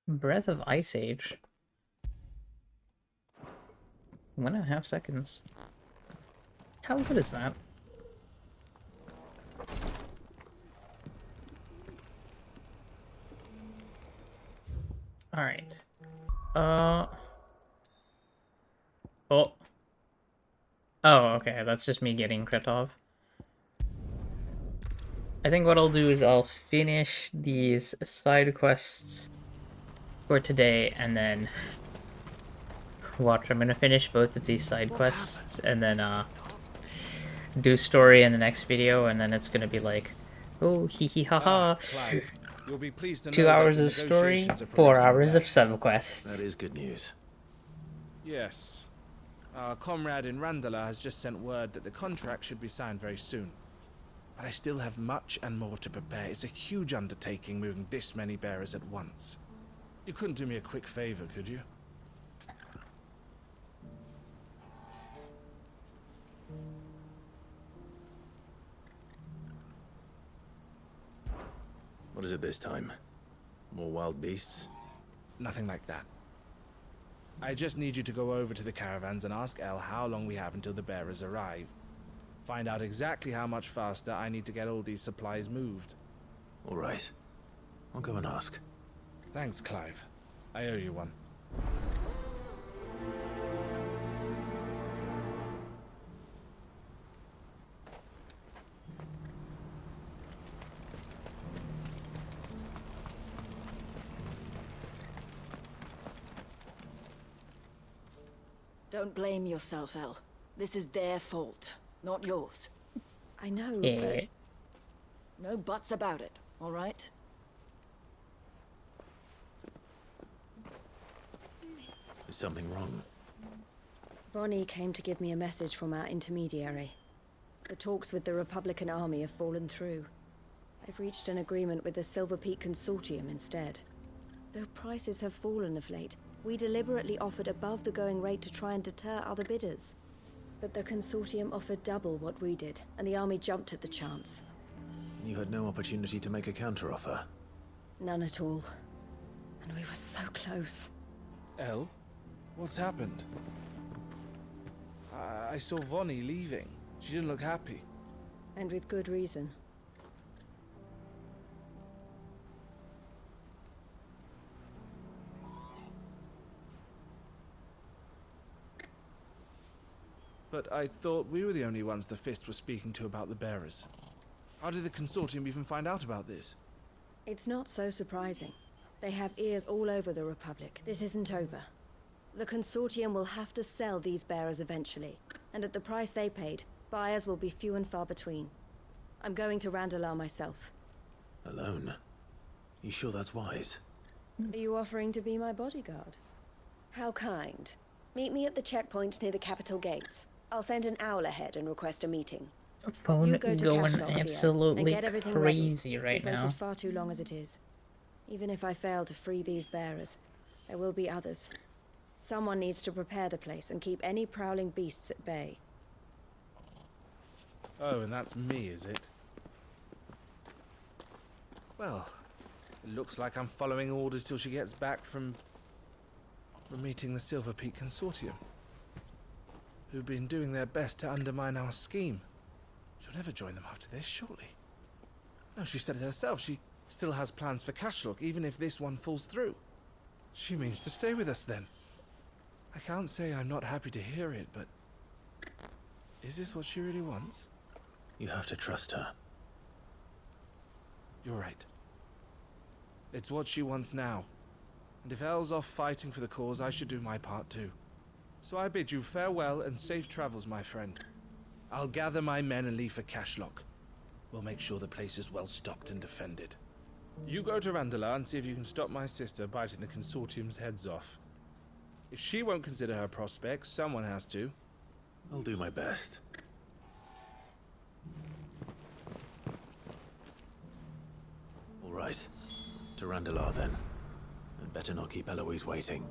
Breath of Ice Age. 1.5 seconds. How good is that? Alright. Oh. Oh, okay, that's just me getting Kretov. I think what I'll do is I'll finish these side quests for today, and then watch. I'm gonna finish both of these side quests, and then do story in the next video, and then it's gonna be like, oh, hee hee ha ha. Clive, you'll be pleased to know 2 hours that the of story, negotiations are 4 progressing hours well. of subquests. That is good news. Yes. Our comrade in Randala has just sent word that the contract should be signed very soon. But I still have much and more to prepare. It's a huge undertaking moving this many bearers at once. You couldn't do me a quick favor, could you? What is it this time? More wild beasts? Nothing like that. I just need you to go over to the caravans and ask El how long we have until the bearers arrive. Find out exactly how much faster I need to get all these supplies moved. All right. I'll go and ask. Thanks, Clive. I owe you one. Don't blame yourself, El. This is their fault, not yours. I know, Yeah. but... No buts about it, all right? Is something wrong? Vonnie came to give me a message from our intermediary. The talks with the Republican army have fallen through. They've reached an agreement with the Silver Peak Consortium instead. Though prices have fallen of late, we deliberately offered above the going rate to try and deter other bidders. But the Consortium offered double what we did, and the army jumped at the chance. You had no opportunity to make a counteroffer? None at all. And we were so close. El? What's happened? I saw Vonnie leaving. She didn't look happy. And with good reason. But I thought we were the only ones the Fist were speaking to about the bearers. How did the Consortium even find out about this? It's not so surprising. They have ears all over the Republic. This isn't over. The Consortium will have to sell these bearers eventually, and at the price they paid, buyers will be few and far between. I'm going to Randalar myself. Alone? You sure that's wise? Are you offering to be my bodyguard? How kind. Meet me at the checkpoint near the capital gates. I'll send an owl ahead and request a meeting. Phone You go to going Cashlock, Theo, absolutely and get everything crazy ready. right We've now. waited far too long as it is. Even if I fail to free these bearers, there will be others. Someone needs to prepare the place and keep any prowling beasts at bay. Oh, and that's me, is it? Well, it looks like I'm following orders till she gets back from meeting the Silver Peak Consortium, who've been doing their best to undermine our scheme. She'll never join them after this, surely. No, she said it herself. She still has plans for Cashlock, even if this one falls through. She means to stay with us then. I can't say I'm not happy to hear it, but is this what she really wants? You have to trust her. You're right. It's what she wants now. And if Elle's off fighting for the cause, I should do my part too. So I bid you farewell and safe travels, my friend. I'll gather my men and leave for Cashlock. We'll make sure the place is well stocked and defended. You go to Randalar and see if you can stop my sister biting the Consortium's heads off. If she won't consider her prospects, someone has to. I'll do my best. All right. To Randalar then. And better not keep Eloise waiting.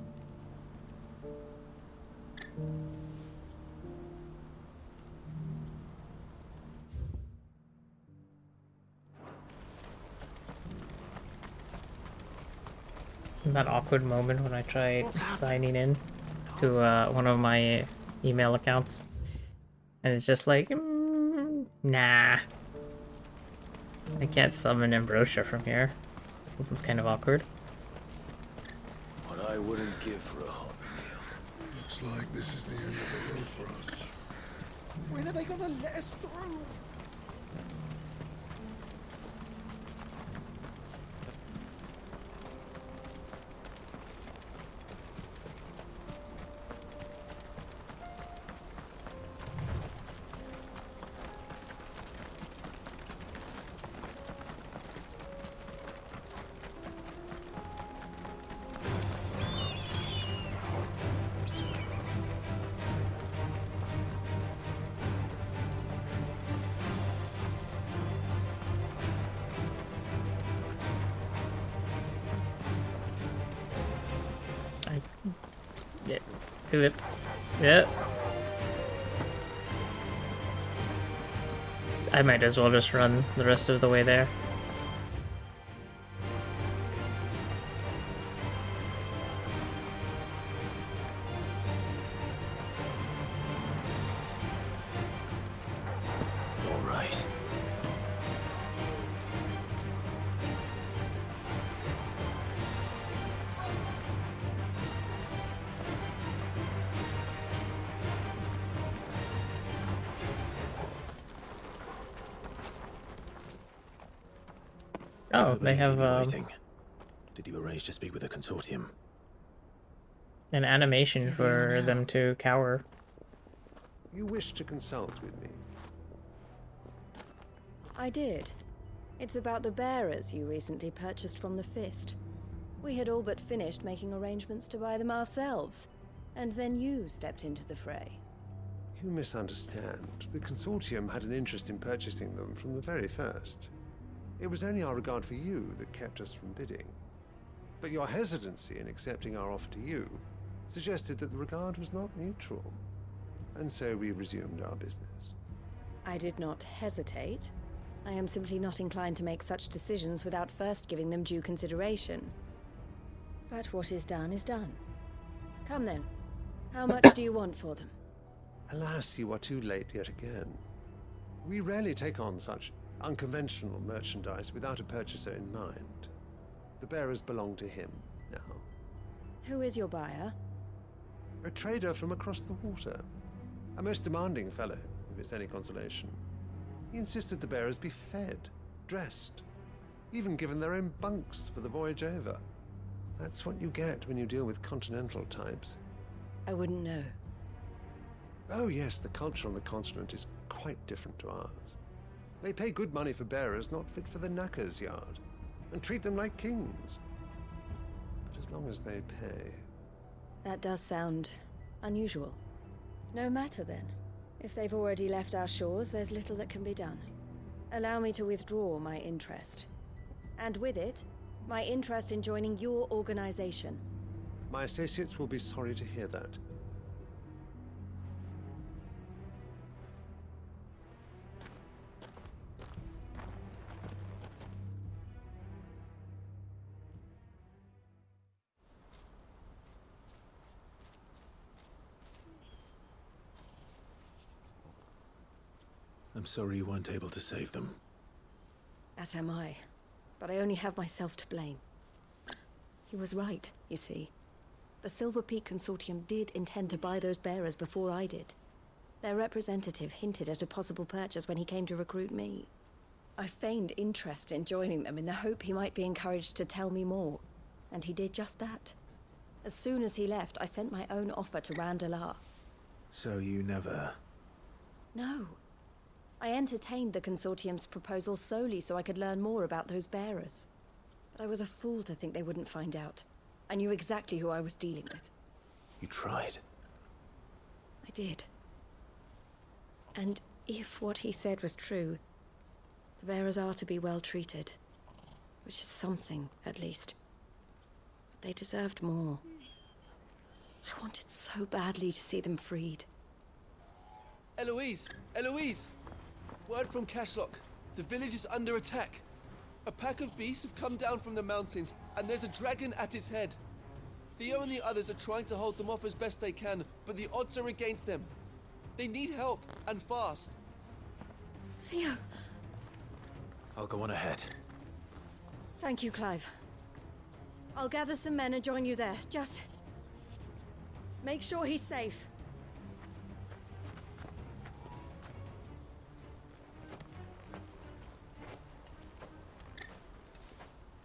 That awkward moment when I tried signing in to one of my email accounts, and it's just like, nah, I can't summon Ambrosia from here. It's kind of awkward. What I wouldn't give for a hot meal. Looks like this is the end of the road for us. When are they gonna let us through? Yeah, pivot. Yeah. I might as well just run the rest of the way there. All right. Oh, they have, Waiting. Did you arrange to speak with the Consortium? an animation for them to cower. You wish to consult with me? I did. It's about the bearers you recently purchased from the Fist. We had all but finished making arrangements to buy them ourselves, and then you stepped into the fray. You misunderstand. The Consortium had an interest in purchasing them from the very first. It was only our regard for you that kept us from bidding. But your hesitancy in accepting our offer to you suggested that the regard was not mutual. And so we resumed our business. I did not hesitate. I am simply not inclined to make such decisions without first giving them due consideration. But what is done is done. Come then. How much do you want for them? Alas, you are too late yet again. We rarely take on such unconventional merchandise without a purchaser in mind. The bearers belong to him now. Who is your buyer? A trader from across the water. A most demanding fellow, if it's any consolation. He insisted the bearers be fed, dressed, even given their own bunks for the voyage over. That's what you get when you deal with continental types. I wouldn't know. Oh yes, the culture on the continent is quite different to ours. They pay good money for bearers not fit for the knacker's yard, and treat them like kings. But as long as they pay... That does sound unusual. No matter then. If they've already left our shores, there's little that can be done. Allow me to withdraw my interest. And with it, my interest in joining your organization. My associates will be sorry to hear that. I'm sorry you weren't able to save them. As am I. But I only have myself to blame. He was right, you see. The Silver Peak Consortium did intend to buy those bearers before I did. Their representative hinted at a possible purchase when he came to recruit me. I feigned interest in joining them in the hope he might be encouraged to tell me more, and he did just that. As soon as he left, I sent my own offer to Ragnarock. So you never... No. I entertained the Consortium's proposal solely so I could learn more about those bearers. But I was a fool to think they wouldn't find out. I knew exactly who I was dealing with. You tried. I did. And if what he said was true, the bearers are to be well treated. Which is something, at least. But they deserved more. I wanted so badly to see them freed. Eloise! Eloise! Word from Cashlock. The village is under attack. A pack of beasts have come down from the mountains, and there's a dragon at its head. Theo and the others are trying to hold them off as best they can, but the odds are against them. They need help, and fast. Theo! I'll go on ahead. Thank you, Clive. I'll gather some men and join you there. Just... make sure he's safe.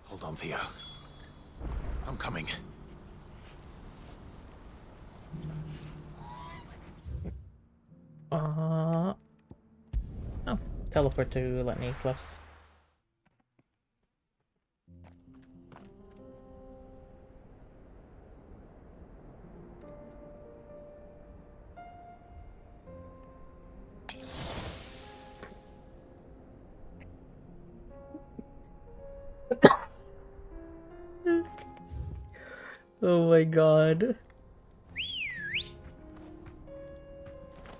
Hold on, Theo. I'm coming. Oh, teleport to Letney Cliffs. Oh my god.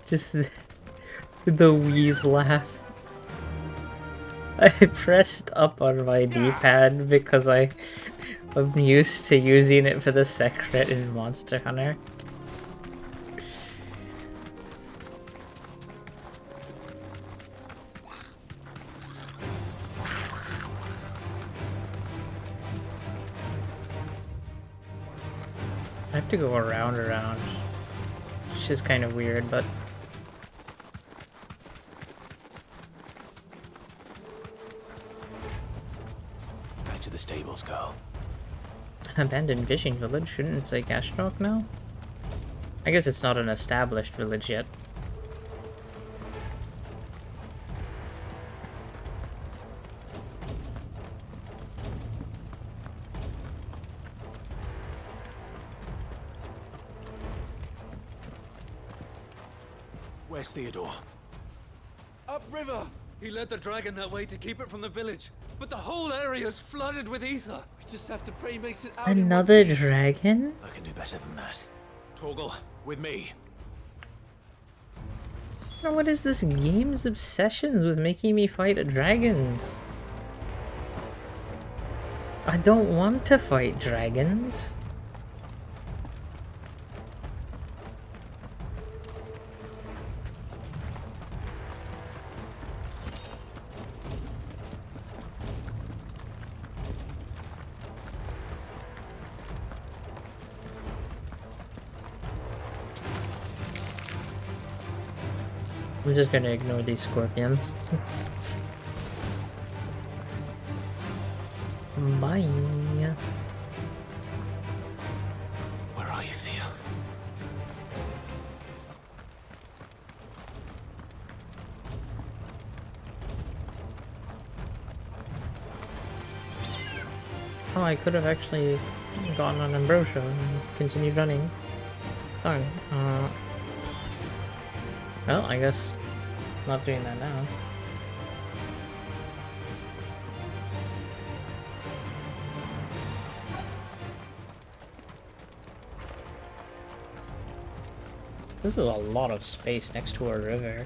Just the wheeze laugh. I pressed up on my D-pad because I'm used to using it for the secret in Monster Hunter. I have to go around, which is kind of weird, but... Back to the stables, girl. Abandoned fishing village? Shouldn't it say Ragnarock now? I guess it's not an established village yet. Where's Theodore? Upriver! He led the dragon that way to keep it from the village, but the whole area's flooded with ether. We just have to pray he makes it out. Another dragon? I can do better than that. Torgal, with me. Now what is this game's obsessions with making me fight dragons? I don't want to fight dragons. I'm just gonna ignore these scorpions. Bye. Where are you, Theo? Oh, I could have actually gotten on Ambrosia and continued running. Darn. Well, I guess not doing that now. This is a lot of space next to a river.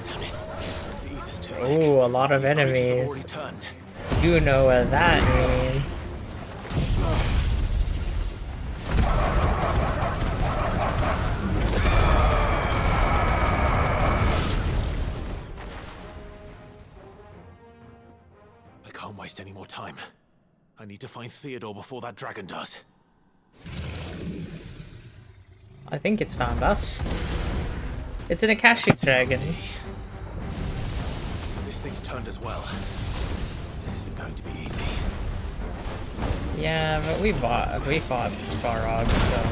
Damn it. The ether's too thick. Oh, a lot of These creatures have enemies. already turned. You know what that means. I can't waste any more time. I need to find Theodore before that dragon does. I think it's found us. It's an Akashic dragon. This thing's turned as well. This isn't going to be easy. Yeah, but we fought Sparrog, so...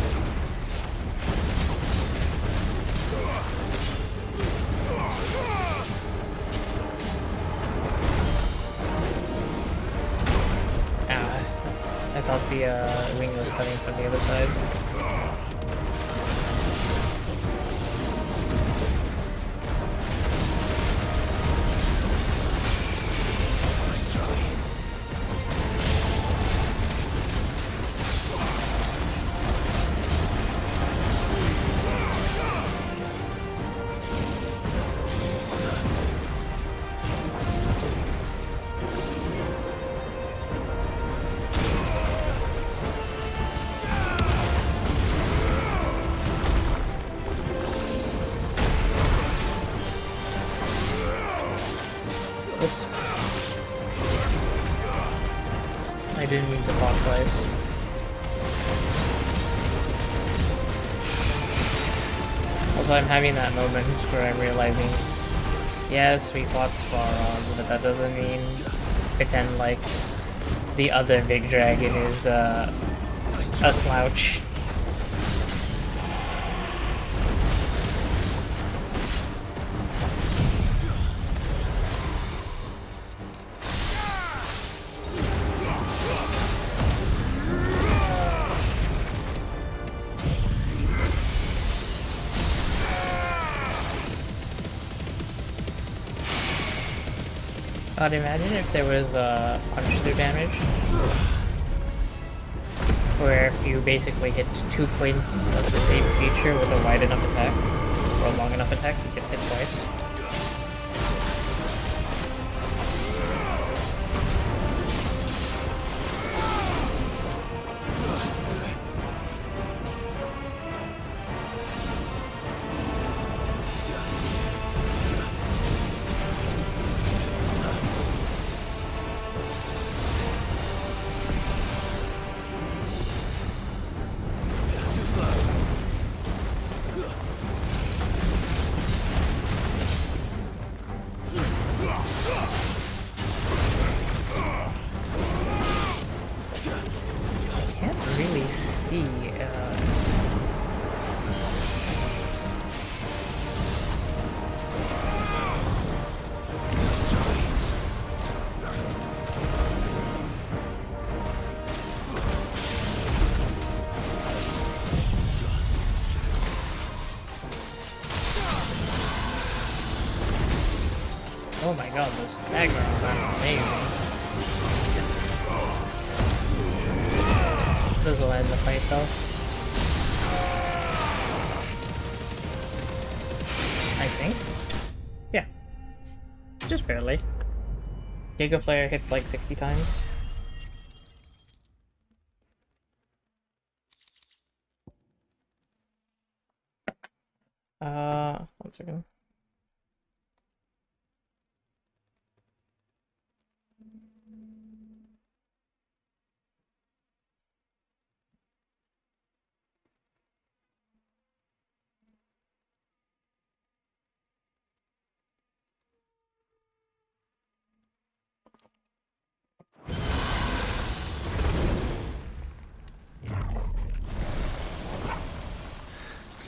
I thought the wing was coming from the other side. Oops. I didn't mean to block twice. Also, I'm having that moment where I'm realizing, yes, we fought Sparrog, but that doesn't mean pretend like the other big dragon is a slouch. I'd imagine if there was punch through damage, where if you basically hit 2 points of the same creature with a wide enough attack, or a long enough attack, it gets hit twice. Oh my god, this Ragnarock are amazing. This will end the fight though. I think. Yeah. Just barely. Giga Flare hits like 60 times. One second.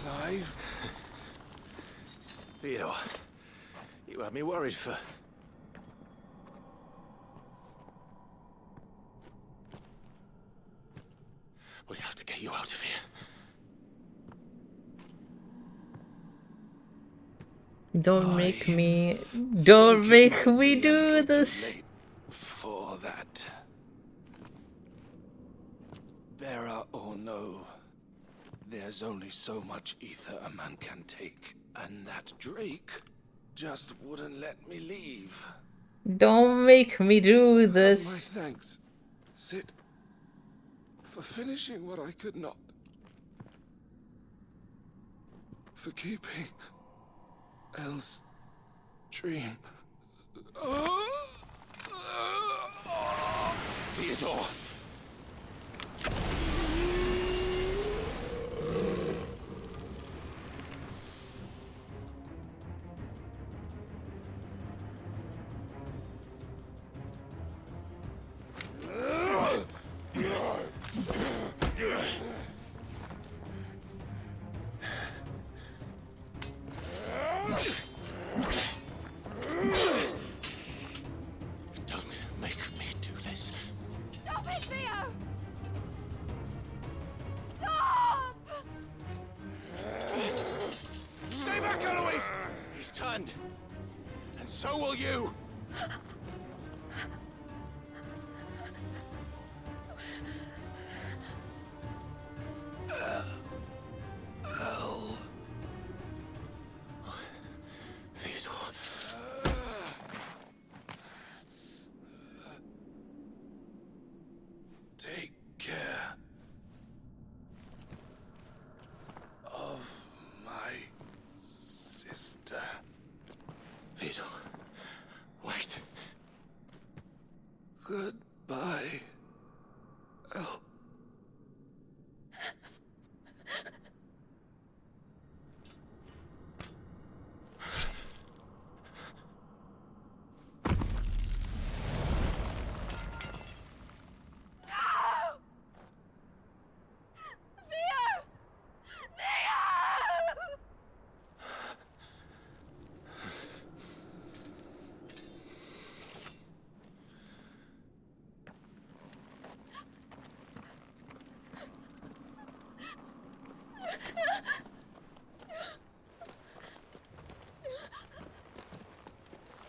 Clive? Theodore, you had me worried for... We have to get you out of here. Don't make me do this. For that. Bearer or no, there's only so much ether a man can take, and that Drake just wouldn't let me leave. Don't make me do My this. thanks, Sid, for finishing what I could not. For keeping Elle's dream. Theodore! Don't make me do this. Stop it, Theo! Stop! Stay back, Eloise! He's turned. And so will you! Elle. Theodore. Take care of my sister. Theodore. Wait. Goodbye, Elle.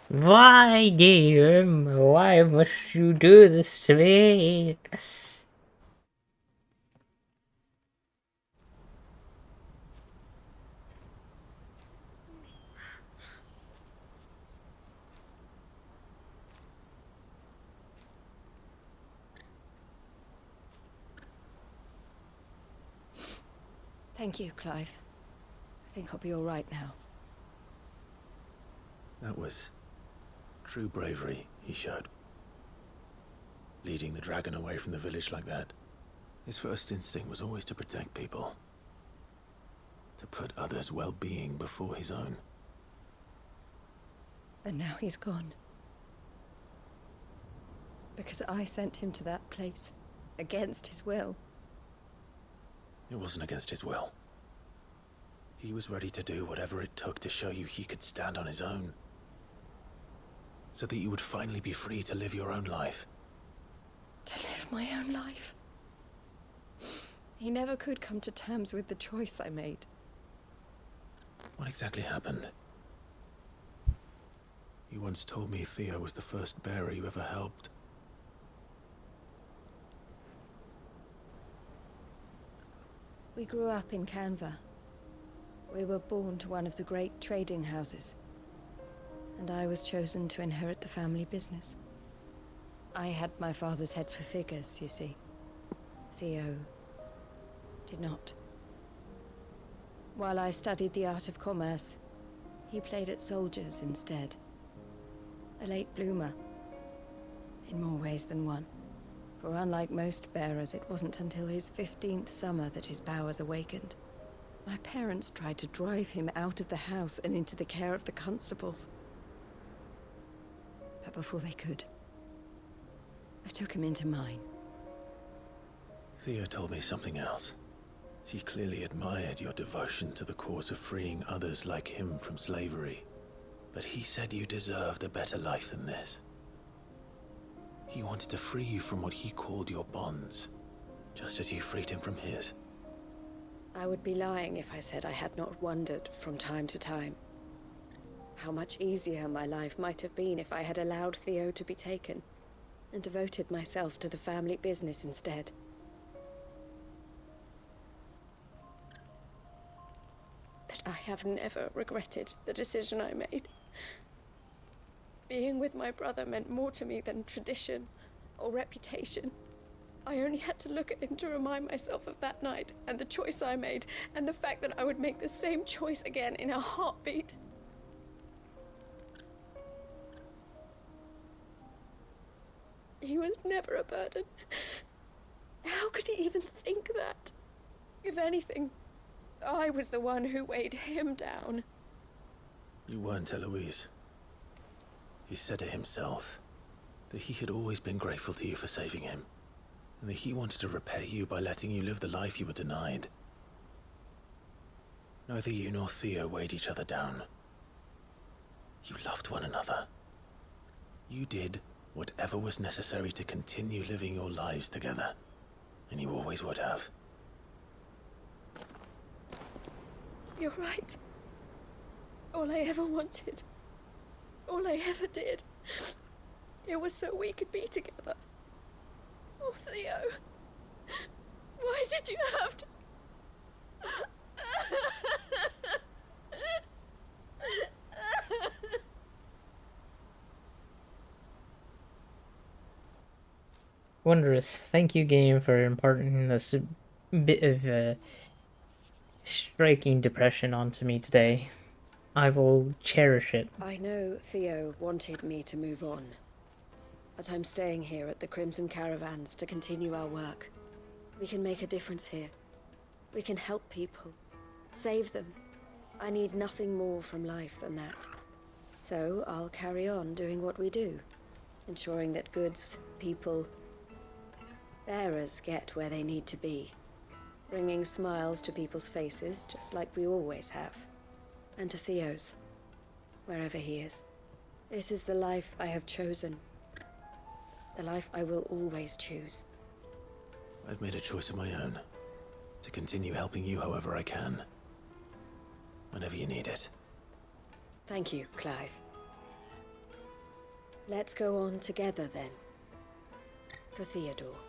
Why, game? Why must you do this to me? Thank you, Clive. I think I'll be all right now. That was true bravery he showed. Leading the dragon away from the village like that. His first instinct was always to protect people. To put others' well-being before his own. And now he's gone. Because I sent him to that place, against his will. It wasn't against his will. He was ready to do whatever it took to show you he could stand on his own. So that you would finally be free to live your own life. To live my own life. He never could come to terms with the choice I made. What exactly happened? You once told me Theo was the first bearer you ever helped. We grew up in Canva. We were born to one of the great trading houses. And I was chosen to inherit the family business. I had my father's head for figures, you see. Theo did not. While I studied the art of commerce, he played at soldiers instead. A late bloomer, in more ways than one. For unlike most bearers, it wasn't until his 15th summer that his powers awakened. My parents tried to drive him out of the house and into the care of the constables. But before they could, I took him into mine. Theo told me something else. He clearly admired your devotion to the cause of freeing others like him from slavery. But he said you deserved a better life than this. He wanted to free you from what he called your bonds, just as you freed him from his. I would be lying if I said I had not wondered from time to time how much easier my life might have been if I had allowed Theo to be taken and devoted myself to the family business instead. But I have never regretted the decision I made. Being with my brother meant more to me than tradition or reputation. I only had to look at him to remind myself of that night and the choice I made and the fact that I would make the same choice again in a heartbeat. He was never a burden. How could he even think that? If anything, I was the one who weighed him down. You weren't, Eloise. He said it himself, that he had always been grateful to you for saving him, and that he wanted to repay you by letting you live the life you were denied. Neither you nor Theo weighed each other down. You loved one another. You did whatever was necessary to continue living your lives together, and you always would have. You're right. All I ever wanted, all I ever did, it was so we could be together. Oh, Theo, why did you have to... Wondrous. Thank you, game, for imparting this bit of striking depression onto me today. I will cherish it. I know Theo wanted me to move on, but I'm staying here at the Crimson Caravans to continue our work. We can make a difference here. We can help people, save them. I need nothing more from life than that. So I'll carry on doing what we do, ensuring that goods, people, bearers get where they need to be, bringing smiles to people's faces just like we always have. And to Theo's, wherever he is. This is the life I have chosen. The life I will always choose. I've made a choice of my own, to continue helping you however I can, whenever you need it. Thank you, Clive. Let's go on together then. For Theodore.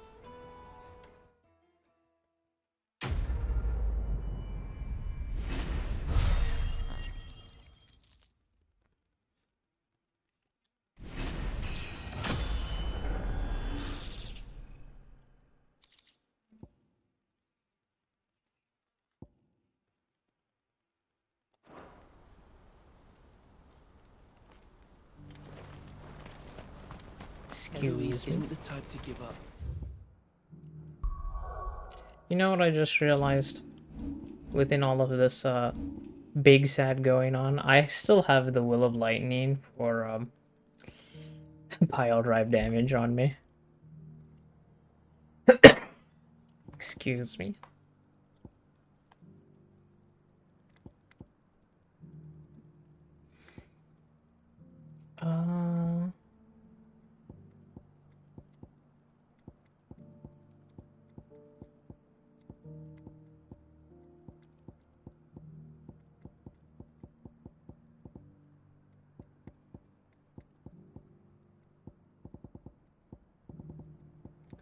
Eloise isn't the type to give up. You know what I just realized? Within all of this big sad going on, I still have the Will of Lightning for pile drive damage on me. Excuse me.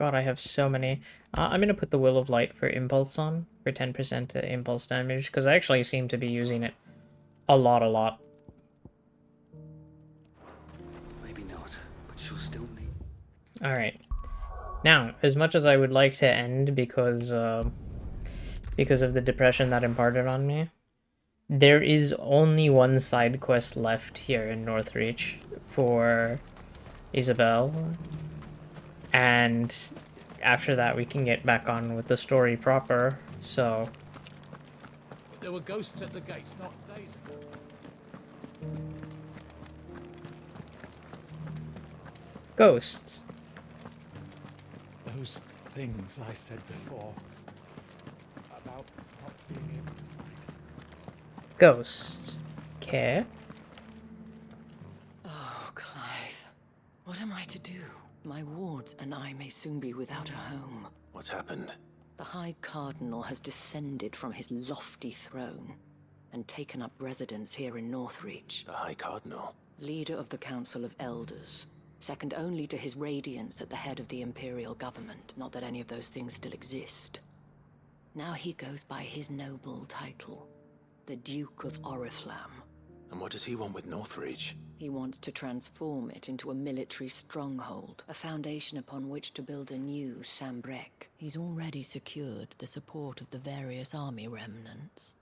God, I have so many. I'm gonna put the Will of Light for Impulse on, for 10% impulse damage, because I actually seem to be using it a lot. Maybe not, but she'll still need... Alright. Now, as much as I would like to end because of the depression that imparted on me, there is only one side quest left here in Northreach for Isabel, and after that we can get back on with the story proper, so... There were ghosts at the gates not days ago. Ghosts. Those things I said before about not being able to fight. Ghosts. Okay. Oh, Clive. What am I to do? My wards and I may soon be without a home. What's happened? The High Cardinal has descended from his lofty throne and taken up residence here in Northreach. The High Cardinal? Leader of the Council of Elders, second only to his Radiance at the head of the Imperial government. Not that any of those things still exist. Now he goes by his noble title, the Duke of Oriflamme. And what does he want with Northreach? He wants to transform it into a military stronghold, a foundation upon which to build a new Sambrec. He's already secured the support of the various army remnants,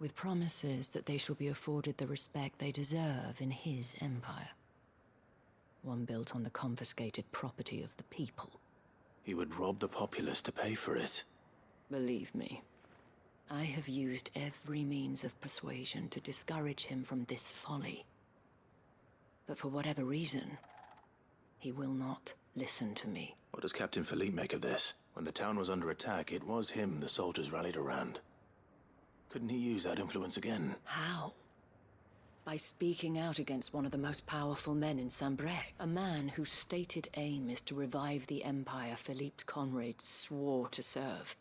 with promises that they shall be afforded the respect they deserve in his empire. One built on the confiscated property of the people. He would rob the populace to pay for it. Believe me, I have used every means of persuasion to discourage him from this folly. But for whatever reason, he will not listen to me. What does Captain Philippe make of this? When the town was under attack, it was him the soldiers rallied around. Couldn't he use that influence again? How? By speaking out against one of the most powerful men in Sambrec, a man whose stated aim is to revive the empire Philippe's comrades swore to serve,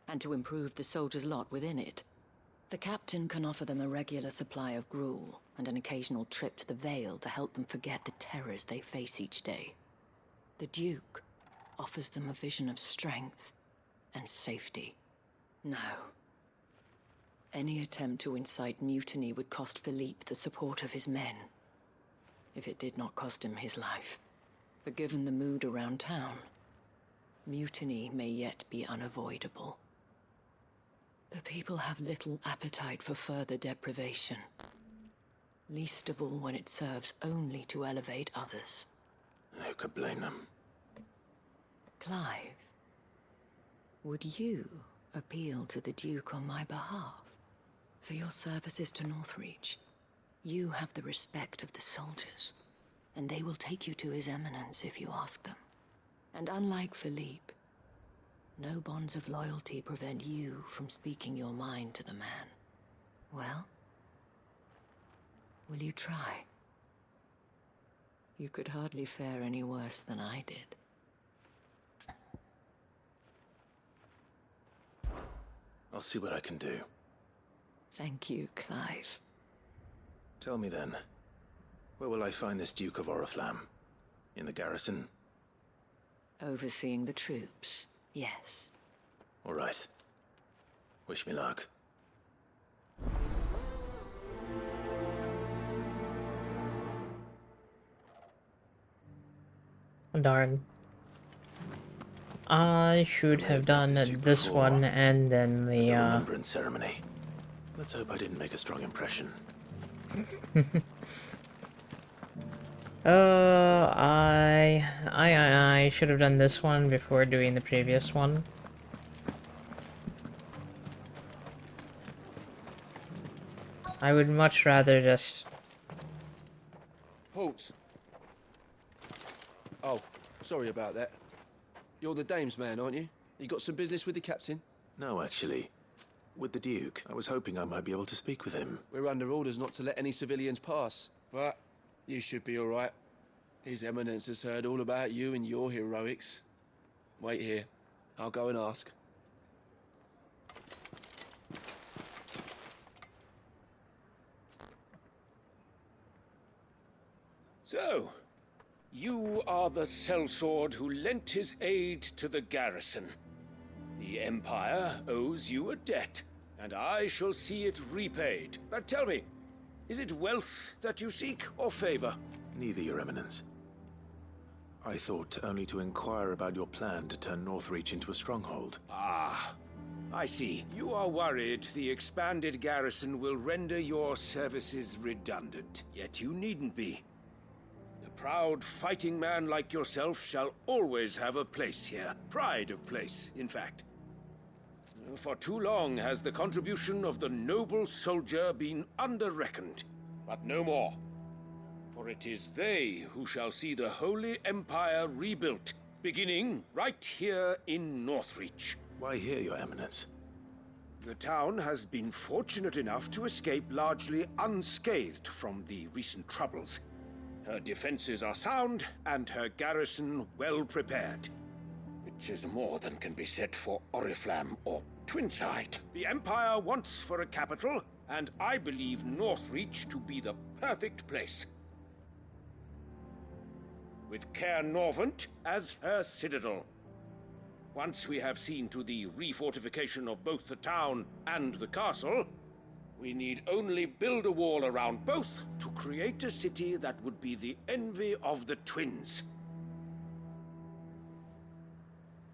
and to improve the soldiers' lot within it. The captain can offer them a regular supply of gruel, and an occasional trip to the Vale to help them forget the terrors they face each day. The Duke offers them a vision of strength and safety. No. Any attempt to incite mutiny would cost Philippe the support of his men, if it did not cost him his life. But given the mood around town, mutiny may yet be unavoidable. The people have little appetite for further deprivation, least of all when it serves only to elevate others. Who could blame them? Clive, would you appeal to the Duke on my behalf? For your services to Northreach, you have the respect of the soldiers, and they will take you to His Eminence if you ask them. And unlike Philippe, no bonds of loyalty prevent you from speaking your mind to the man. Well, will you try? You could hardly fare any worse than I did. I'll see what I can do. Thank you, Clive. Tell me then, where will I find this Duke of Oriflamme? In the garrison? Overseeing the troops, yes. All right. Wish me luck. Darn. I should have done this one and then the remembrance ceremony. Let's hope I didn't make a strong impression. I should have done this one before doing the previous one. I would much rather just... Halt! Oh, sorry about that. You're the dame's man, aren't you? You got some business with the captain? No, actually. With the Duke. I was hoping I might be able to speak with him. We're under orders not to let any civilians pass. But you should be all right. His Eminence has heard all about you and your heroics. Wait here. I'll go and ask. So, You are the sellsword who lent his aid to the garrison. The Empire owes you a debt, and I shall see it repaid. But tell me, is it wealth that you seek, or favor? Neither, Your Eminence. I thought only to inquire about your plan to turn Northreach into a stronghold. Ah, I see. You are worried the expanded garrison will render your services redundant. Yet you needn't be. A proud fighting man like yourself shall always have a place here. Pride of place, in fact. For too long has the contribution of the noble soldier been under-reckoned. But no more. For it is they who shall see the Holy Empire rebuilt, beginning right here in Northreach. Why here, Your Eminence? The town has been fortunate enough to escape largely unscathed from the recent troubles. Her defenses are sound, and her garrison well prepared. Which is more than can be said for Oriflamme or Twinside. The Empire wants for a capital, and I believe Northreach to be the perfect place. With Caer Norvent as her citadel. Once we have seen to the refortification of both the town and the castle, we need only build a wall around both to create a city that would be the envy of the twins.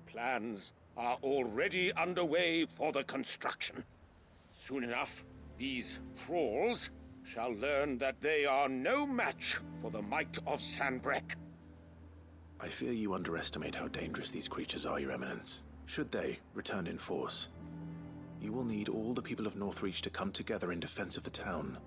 Plans are already underway for the construction. Soon enough, these thralls shall learn that they are no match for the might of Sanbreque. I fear you underestimate how dangerous these creatures are, Your Eminence. Should they return in force, you will need all the people of Northreach to come together in defense of the town.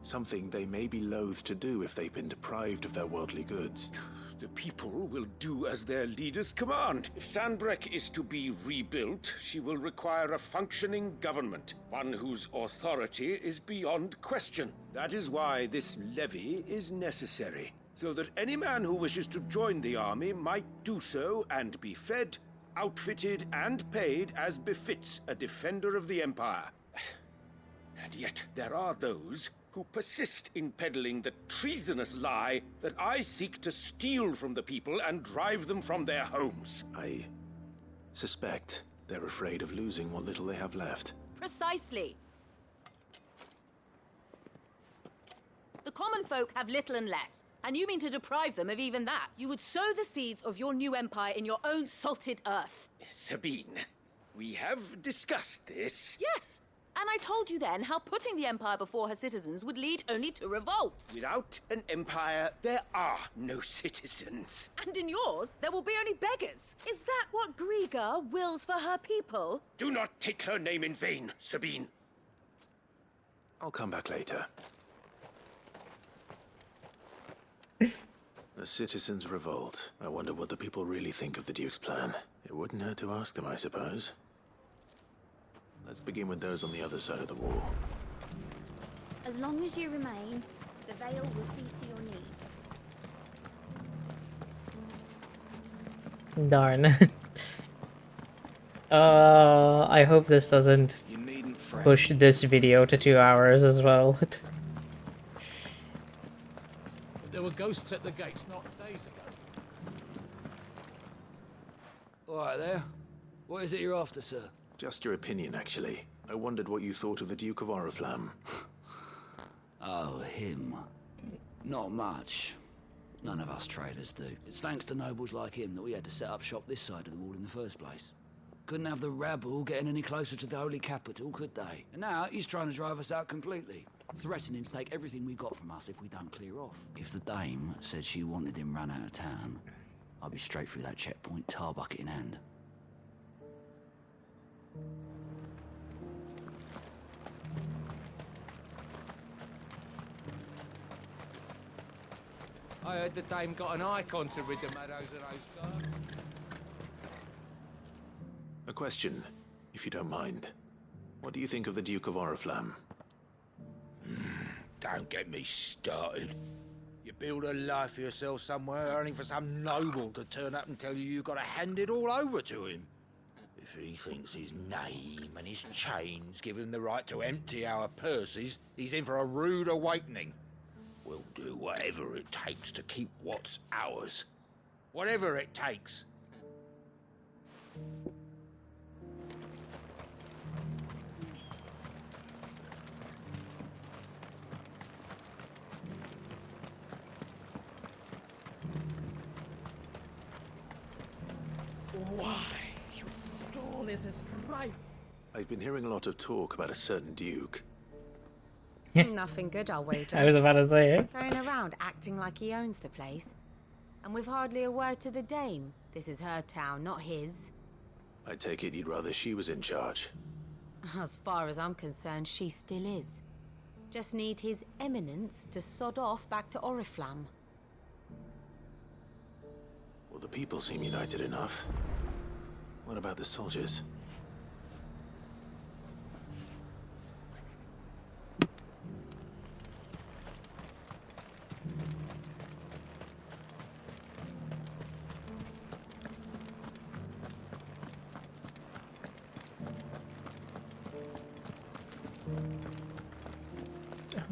Something they may be loath to do if they've been deprived of their worldly goods. The people will do as their leaders command. If Sanbreque is to be rebuilt, she will require a functioning government, one whose authority is beyond question. That is why this levy is necessary, so that any man who wishes to join the army might do so and be fed, outfitted, and paid as befits a defender of the Empire. And yet there are those who persist in peddling the treasonous lie that I seek to steal from the people and drive them from their homes. I suspect they're afraid of losing what little they have left. Precisely. The common folk have little and less, and you mean to deprive them of even that. You would sow the seeds of your new empire in your own salted earth. Sabine, we have discussed this. Yes. And I told you then how putting the Empire before her citizens would lead only to revolt. Without an empire, there are no citizens. And in yours, there will be only beggars. Is that what Griga wills for her people? Do not take her name in vain, Sabine. I'll come back later. The citizens revolt. I wonder what the people really think of the Duke's plan. It wouldn't hurt to ask them, I suppose. Let's begin with those on the other side of the wall. As long as you remain, the Veil will see to your needs. Darn. I hope this doesn't push this video to 2 hours as well. There were ghosts at the gates not days ago. All right there. What is it you're after, sir? Just your opinion, actually. I wondered what you thought of the Duke of Oriflamme. Oh, him. Not much. None of us traders do. It's thanks to nobles like him that we had to set up shop this side of the wall in the first place. Couldn't have the rabble getting any closer to the holy capital, could they? And now he's trying to drive us out completely. Threatening to take everything we got from us if we don't clear off. If the dame said she wanted him run out of town, I'd be straight through that checkpoint, tar bucket in hand. I heard the dame got an icon to rid the meadows of those guards. A question, if you don't mind. What do you think of the Duke of Oriflamme? Don't get me started. You build a life for yourself somewhere, only for some noble to turn up and tell you you've got to hand it all over to him. If he thinks his name and his chains give him the right to empty our purses, he's in for a rude awakening. We'll do whatever it takes to keep what's ours. Whatever it takes. Why, your stall is as ripe. I've been hearing a lot of talk about a certain duke. Nothing good, I'll wager. I was about to say it. Going around acting like he owns the place. And with hardly a word to the dame. This is her town, not his. I take it you'd rather she was in charge. As far as I'm concerned, she still is. Just need his eminence to sod off back to Oriflamme. Well, the people seem united enough. What about the soldiers?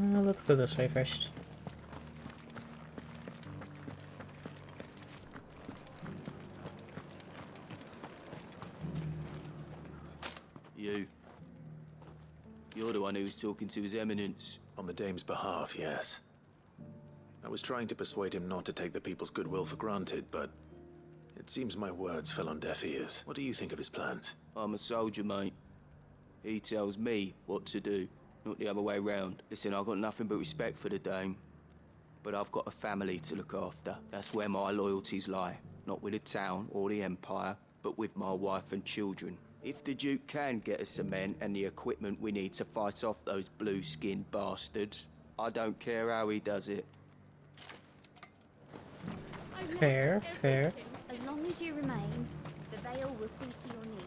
Let's go this way first. You're the one who was talking to His Eminence. On the dame's behalf, yes. I was trying to persuade him not to take the people's goodwill for granted, but it seems my words fell on deaf ears. What do you think of his plans? I'm a soldier, mate. He tells me what to do, not the other way round. Listen, I've got nothing but respect for the dame, but I've got a family to look after. That's where my loyalties lie. Not with the town or the Empire, but with my wife and children. If the Duke can get us cement and the equipment we need to fight off those blue-skinned bastards, I don't care how he does it. Fair, fair. As long as you remain, the Vale will see to your needs.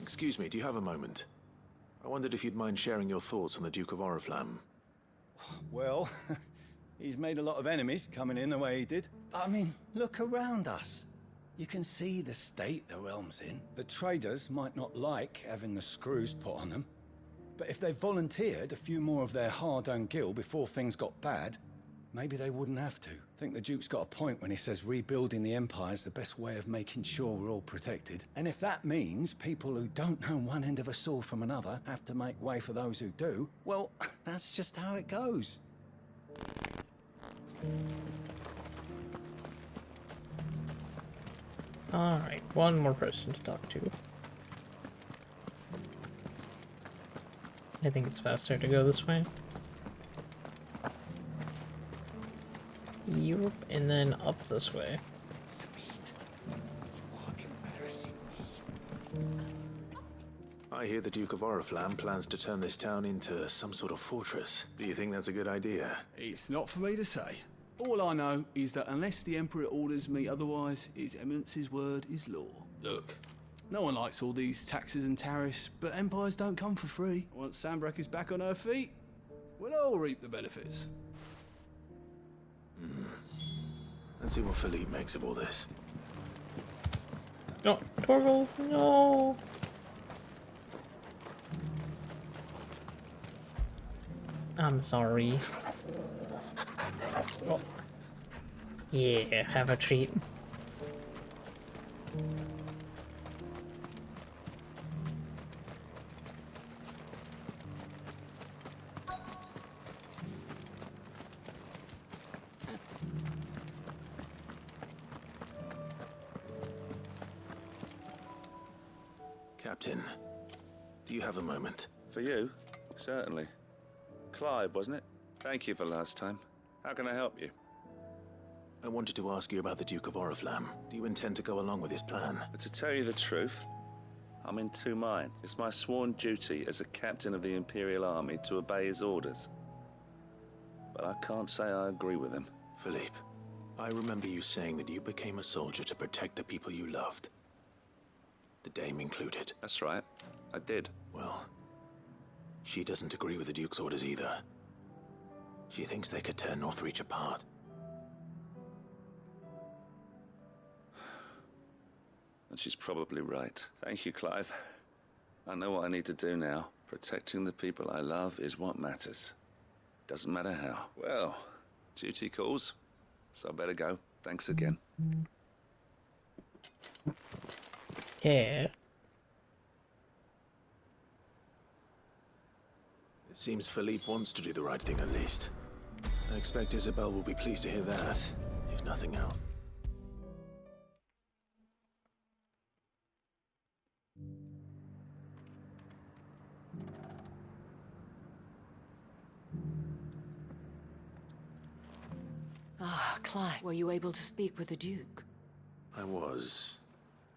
Excuse me, do you have a moment? I wondered if you'd mind sharing your thoughts on the Duke of Oriflamme. Well, he's made a lot of enemies coming in the way he did. I mean, look around us. You can see the state the realm's in. The traders might not like having the screws put on them, but if they volunteered a few more of their hard-earned gil before things got bad, maybe they wouldn't have to. I think the Duke's got a point when he says rebuilding the Empire's the best way of making sure we're all protected. And if that means people who don't know one end of a sword from another have to make way for those who do, well, that's just how it goes. Alright, one more person to talk to. I think it's faster to go this way. Yup, and then up this way. I hear the Duke of Oriflamme plans to turn this town into some sort of fortress. Do you think that's a good idea? It's not for me to say. All I know is that unless the Emperor orders me otherwise, His Eminence's word is law. Look, no one likes all these taxes and tariffs, but empires don't come for free. Once Sanbreque is back on her feet, we'll all reap the benefits. Let's see what Philippe makes of all this. No, Torval, no! I'm sorry. Oh. Yeah, have a treat. Captain, do you have a moment? For you? Certainly. Clive, wasn't it? Thank you for last time. How can I help you? I wanted to ask you about the Duke of Oriflamme. Do you intend to go along with his plan? But to tell you the truth, I'm in two minds. It's my sworn duty as a captain of the Imperial Army to obey his orders. But I can't say I agree with him. Philippe, I remember you saying that you became a soldier to protect the people you loved. The Dame included. That's right. I did. Well, she doesn't agree with the Duke's orders either. She thinks they could tear Northreach apart. and she's probably right. Thank you, Clive. I know what I need to do now. Protecting the people I love is what matters. Doesn't matter how. Well, duty calls, so I better go. Thanks again. Yeah. It seems Philippe wants to do the right thing at least. I expect Isabel will be pleased to hear that, if nothing else. Ah, Clive, were you able to speak with the Duke? I was,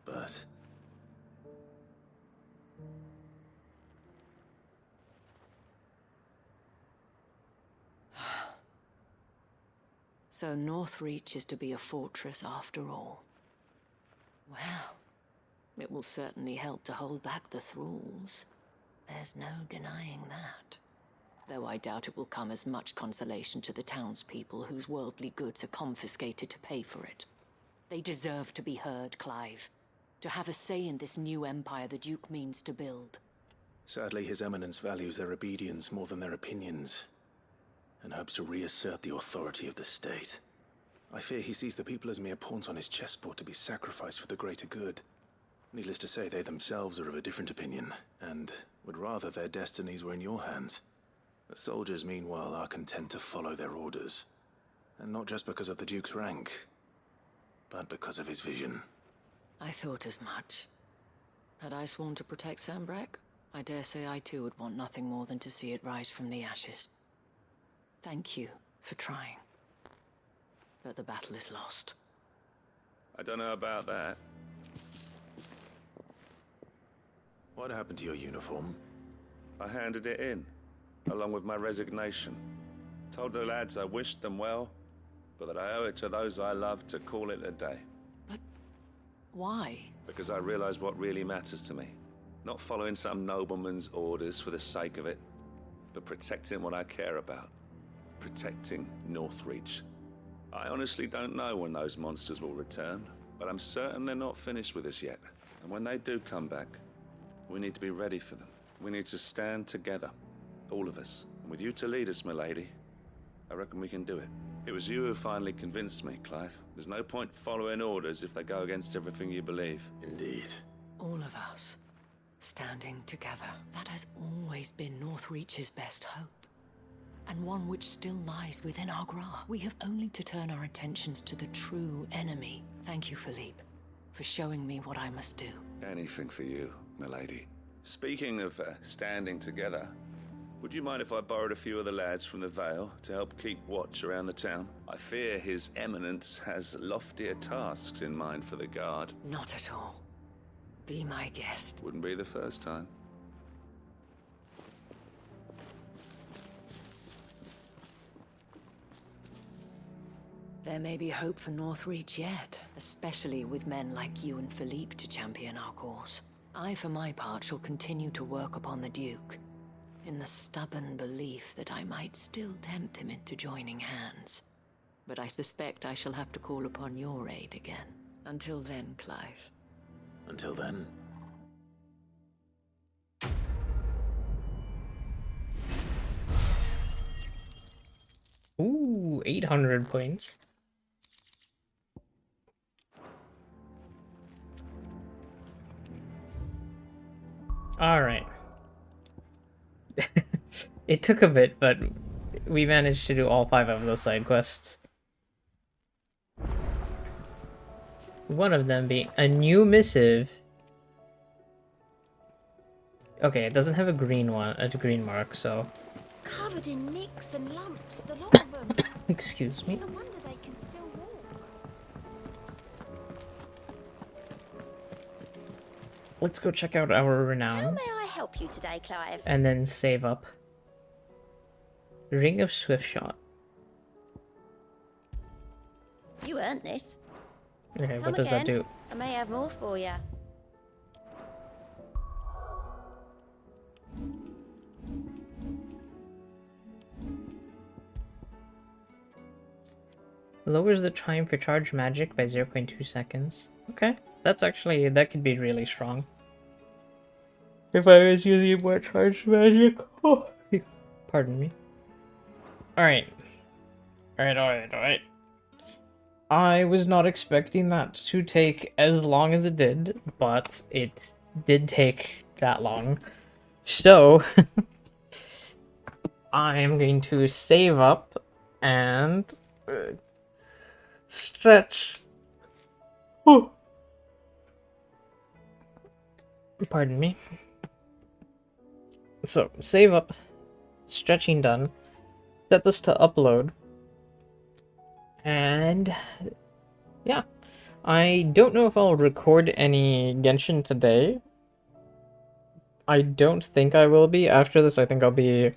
but... So Northreach is to be a fortress after all. Well, it will certainly help to hold back the thralls. There's no denying that. Though I doubt it will come as much consolation to the townspeople whose worldly goods are confiscated to pay for it. They deserve to be heard, Clive. To have a say in this new empire the Duke means to build. Sadly, His Eminence values their obedience more than their opinions, and hopes to reassert the authority of the state. I fear he sees the people as mere pawns on his chessboard to be sacrificed for the greater good. Needless to say, they themselves are of a different opinion, and would rather their destinies were in your hands. The soldiers, meanwhile, are content to follow their orders. And not just because of the Duke's rank, but because of his vision. I thought as much. Had I sworn to protect Sanbreque, I dare say I too would want nothing more than to see it rise from the ashes. Thank you for trying. But the battle is lost. I don't know about that. What happened to your uniform? I handed it in, along with my resignation. Told the lads I wished them well, but that I owe it to those I love to call it a day. But why? Because I realize what really matters to me. Not following some nobleman's orders for the sake of it, but protecting what I care about. Protecting Northreach. I honestly don't know when those monsters will return, but I'm certain they're not finished with us yet. And when they do come back, we need to be ready for them. We need to stand together, all of us. And with you to lead us, milady, I reckon we can do it. It was you who finally convinced me, Clive. There's no point following orders if they go against everything you believe. Indeed. All of us, standing together. That has always been Northreach's best hope. And one which still lies within our grasp. We have only to turn our attentions to the true enemy. Thank you, Philippe, for showing me what I must do. Anything for you, milady. Speaking of standing together, would you mind if I borrowed a few of the lads from the Vale to help keep watch around the town? I fear His Eminence has loftier tasks in mind for the guard. Not at all. Be my guest. Wouldn't be the first time. There may be hope for Northreach yet, especially with men like you and Philippe to champion our cause. I, for my part, shall continue to work upon the Duke, in the stubborn belief that I might still tempt him into joining hands. But I suspect I shall have to call upon your aid again. Until then, Clive. Until then. Ooh, 800 points. All right. It took a bit, but we managed to do all 5 of those side quests. One of them being a new missive. Okay, it doesn't have a green one, a green mark, so. Covered in nicks and lumps, the lot of them. Excuse me. It's a wonder they can still walk. Let's go check out our renown. How may I help you today, Clive? And then save up. Ring of Swift Shot. You earned this. Okay, Come what does that again. do? I may have more for you. Lowers the time for charge magic by 0.2 seconds. Okay. That's actually, that could be really strong. If I was using more charged magic. Oh, pardon me. Alright. Alright. I was not expecting that to take as long as it did, but it did take that long. So, I am going to save up and stretch. Whew. Pardon me. So, save up, stretching done, set this to upload, and yeah. I don't know if I'll record any Genshin today. I don't think I will be. After this, I think I'll be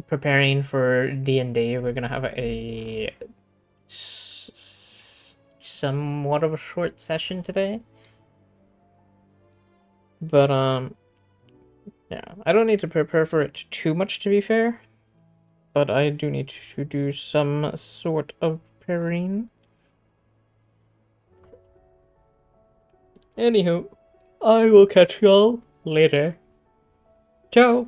preparing for D&D. We're gonna have a somewhat of a short session today. But, yeah. I don't need to prepare for it too much, to be fair. But I do need to do some sort of preparing. Anywho, I will catch y'all later. Ciao!